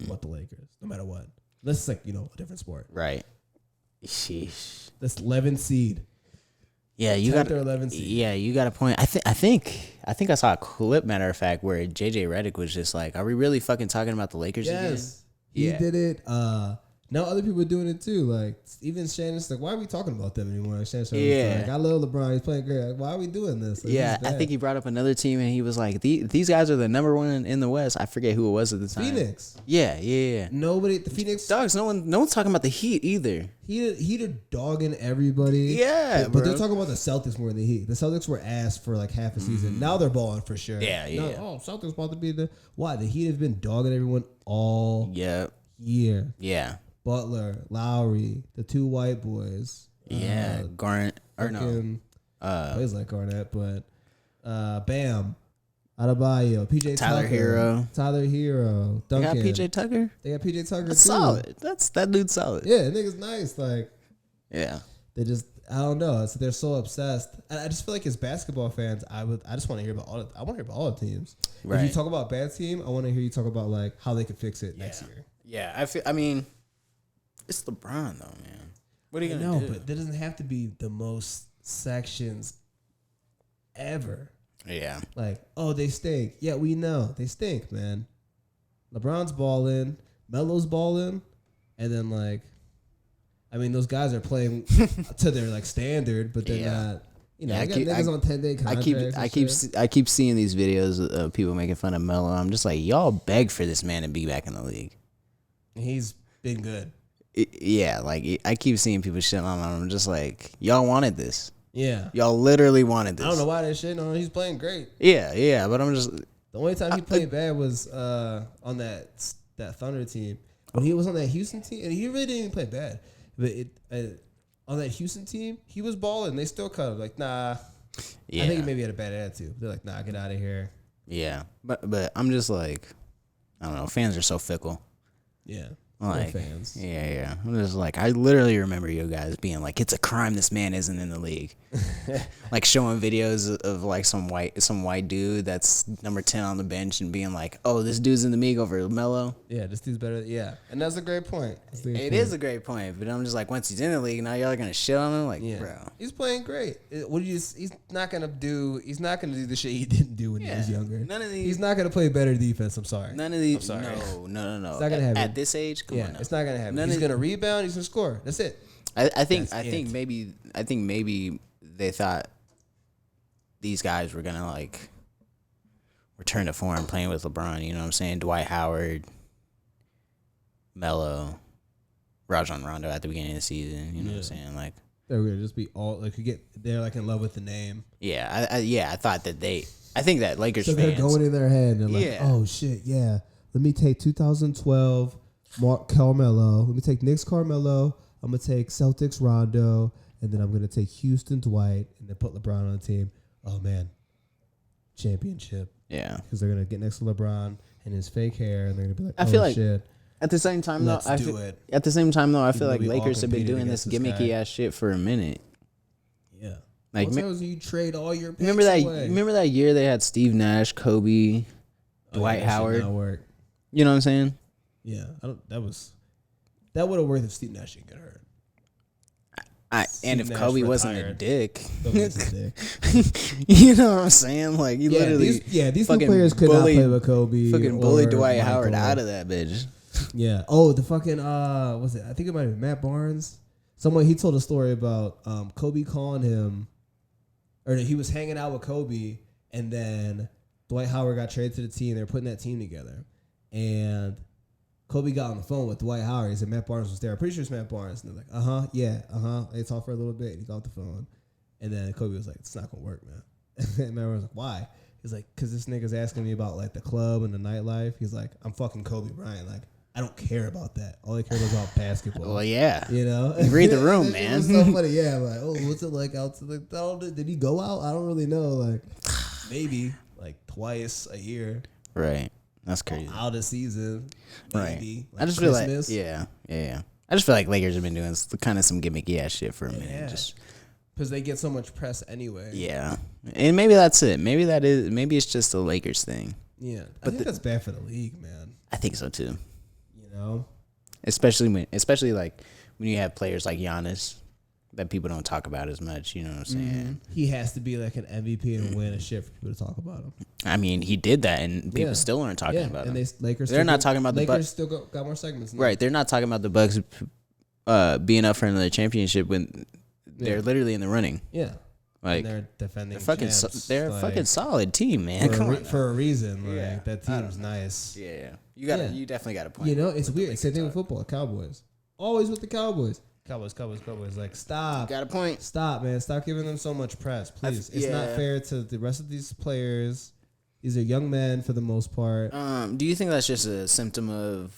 about the Lakers, no matter what. Unless it's like, a different sport. Right. Sheesh. That's 11th seed. Yeah, you got 11th seed. Yeah, you got a point. I think I saw a clip, matter of fact, where JJ Redick was just like, "Are we really fucking talking about the Lakers again?" Yes. He did it. Now other people are doing it too. Like even Shannon's like, why are we talking about them anymore? Like Shannon's like, I love LeBron. He's playing great. Like, why are we doing this? Like, yeah, I think he brought up another team and he was like, these guys are the number one in the West. I forget who it was at the time. Phoenix. Yeah. Nobody. The Phoenix Dogs. No one's talking about the Heat either. He dogging everybody. Yeah, but bro. they're talking about the Celtics more than the Heat. The Celtics were ass for like half a season. Now they're balling for sure. Yeah. Celtics about to be the why? The Heat have been dogging everyone all year. Yeah. Butler, Lowry, the two white boys. Yeah. Garnett or no. Plays like Garnett, but Bam, Adebayo, PJ Tyler Tucker, Hero, They Duncan. got PJ Tucker. They got PJ Tucker That's too. solid. That dude's solid. Yeah, nigga's nice. Like Yeah. they just I don't know. So they're so obsessed. And I just feel like as basketball fans, I just want to hear about all. I want to hear about all the teams. Right. If you talk about a bad team, I want to hear you talk about like how they could fix it next year. Yeah. I mean, it's LeBron though, man. What are you gonna do? But there doesn't have to be the most sections ever. Yeah. Like, oh, they stink. Yeah, we know they stink, man. LeBron's balling, Melo's balling, and then like I mean, those guys are playing to their like standard, but they're not. You know, I got niggas on 10-day contracts. I keep seeing these videos of people making fun of Melo. I'm just like, y'all beg for this man to be back in the league. He's been good. I keep seeing people shitting on him. I'm just like, y'all wanted this. Yeah. Y'all literally wanted this. I don't know why they're shitting on him. He's playing great. Yeah, but I'm just... The only time he played bad was on that Thunder team. When he was on that Houston team, and he really didn't even play bad. But on that Houston team, he was balling. They still cut him. Like, nah. Yeah. I think he maybe had a bad attitude. They're like, nah, get out of here. Yeah. But I'm just like, I don't know. Fans are so fickle. Yeah. Like, fans. Yeah. I'm just like, I literally remember you guys being like, it's a crime this man isn't in the league. Like showing videos of like some white dude that's number 10 on the bench and being like, oh, this dude's in the league over Melo. Yeah, this dude's better. Yeah. And that's a great point. It is a great point, but I'm just like, once he's in the league, now y'all are gonna shit on him. Like, bro, he's playing great. He's not gonna do the shit he didn't do when he was younger. None of these. He's not gonna play better defense. I'm sorry. None of these. I'm sorry. No. It's not gonna happen at this age. Come on now. It's not gonna happen. He's gonna rebound. He's gonna score. That's it. I think maybe they thought these guys were gonna like return to form playing with LeBron. You know what I'm saying? Dwight Howard, Melo, Rajon Rondo at the beginning of the season. You know what I'm saying? Like they're gonna just be all like they're like in love with the name. Yeah, I thought that I think that Lakers so fans, they're going in their head and they're like, oh shit, yeah. Let me take 2012 Carmelo. Let me take Knicks Carmelo. I'm gonna take Celtics Rondo, and then I'm gonna take Houston Dwight, and then put LeBron on the team. Oh man, championship. Yeah, because they're gonna get next to LeBron and his fake hair, and they're gonna be like, I feel like shit. At the same time, though, I feel like Lakers have been doing this gimmicky ass shit for a minute. Yeah, like you trade all your picks remember that? Away. Remember that year they had Steve Nash, Kobe, Dwight Howard. You know what I'm saying? Yeah, that would have worked if Steve Nash didn't get hurt. And if Kobe wasn't a dick. You You know what I'm saying? Like, you literally... These two players could not play with Kobe. Fucking bullied Dwight Howard out of that bitch. Yeah. Oh, the fucking... what's it? I think it might have been Matt Barnes. He told a story about Kobe calling him... Or he was hanging out with Kobe, and then Dwight Howard got traded to the team. They were putting that team together. And... Kobe got on the phone with Dwight Howard. He said Matt Barnes was there. I'm pretty sure it's Matt Barnes. And they're like, They talked for a little bit. And he got off the phone. And then Kobe was like, it's not going to work, man. And Matt Barnes was like, why? He's like, because this nigga's asking me about like the club and the nightlife. He's like, I'm fucking Kobe Bryant. Like, I don't care about that. All I care about basketball. Well, yeah. You know? Read the room, man. It was so funny. Yeah. I'm like, oh, what's it like out to the... Did he go out? I don't really know. Like, maybe like twice a year. Right. That's crazy. Out of season, maybe. Right. I just Christmas. Feel like, yeah. I just feel like Lakers have been doing kind of some gimmicky ass shit for a minute, just because they get so much press anyway. Yeah, and maybe that's it. Maybe it's just a Lakers thing. Yeah, but I think that's bad for the league, man. I think so too. You know, especially like when you have players like Giannis that people don't talk about as much. You know what I'm saying? Mm-hmm. He has to be like an MVP and win a shit for people to talk about him. I mean, he did that, and people still aren't talking about him. And they're not talking about the Bucks. Lakers still got more segments. Now. Right, they're not talking about the Bucks being up for another championship when they're literally in the running. Yeah, like and they're defending. They're a fucking solid team, man. For a reason. Like, that team's nice. Yeah, you definitely got a point. You know, it's weird. Same thing with football. Cowboys, always with the Cowboys. Cowboys. Like, stop. Got a point. Stop, man. Stop giving them so much press, please. It's not fair to the rest of these players. These are young men for the most part. Do you think that's just a symptom of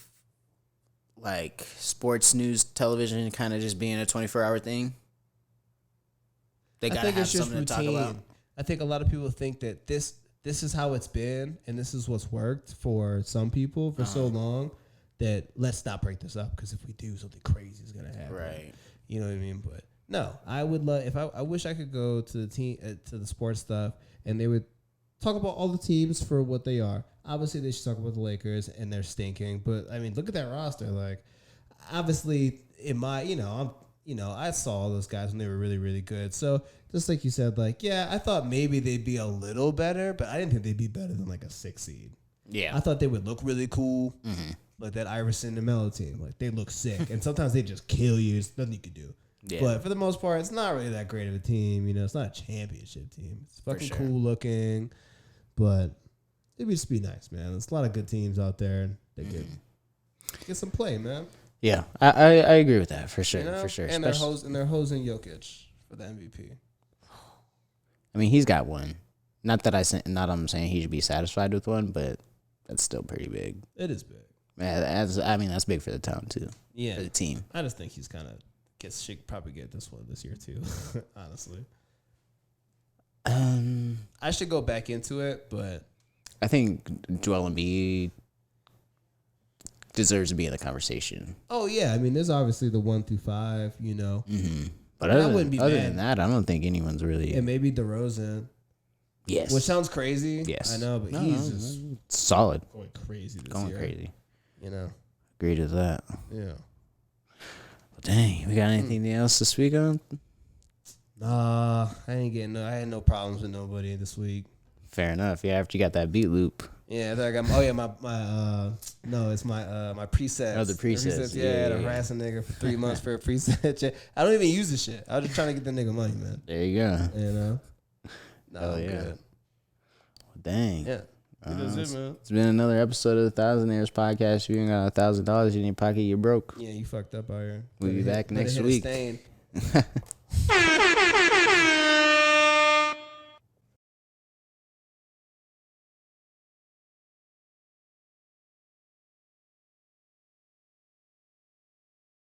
like sports news television kind of just being a 24-hour thing? They gotta have something to talk about. I think a lot of people think that this is how it's been and this is what's worked for some people for so long. That let's not break this up because if we do, something crazy is gonna happen. Right. You know what I mean? But no, I would love if I wish I could go to the team to the sports stuff and they would talk about all the teams for what they are. Obviously, they should talk about the Lakers and they're stinking. But I mean, look at that roster. Like, obviously, I saw all those guys when they were really, really good. So just like you said, like, yeah, I thought maybe they'd be a little better, but I didn't think they'd be better than like a 6 seed. Yeah, I thought they would look really cool. Mm-hmm. Like that Iverson and Melo team, like they look sick, and sometimes they just kill you. There's nothing you can do. Yeah. But for the most part, it's not really that great of a team. You know, it's not a championship team. It's fucking cool looking, but it would just be nice, man. There's a lot of good teams out there. They get some play, man. Yeah, I agree with that for sure, for sure. And they're hosing Jokic for the MVP. I mean, he's got one. Not that I'm saying he should be satisfied with one, but that's still pretty big. It is big. Man, that's big for the town too. Yeah, for the team. I just think he's kind of should probably get this one this year too. Honestly, I should go back into it, but I think Joel Embiid deserves to be in the conversation. Oh yeah, I mean, there's obviously the 1 through 5, you know. Mm-hmm. But other than that, I don't think anyone's really. And maybe DeRozan. Yes. Which sounds crazy. Yes. I know, but he's just solid. Going crazy this year. Crazy. You know. Agreed with that. Yeah. Well, dang, we got anything else to speak on? Nah, I had no problems with nobody this week. Fair enough. Yeah, after you got that beat loop. Yeah, I got it's my presets. Oh, the presets. Yeah, to harass a nigga for 3 months for a preset. I don't even use this shit. I was just trying to get the nigga money, man. There you go. You know? No, yeah. Good. Well, dang. Yeah. That's it, man. It's been another episode of the Thousandaires podcast. If you ain't got $1,000 in your pocket, you're broke. Yeah, you fucked up out here. We'll be back next week.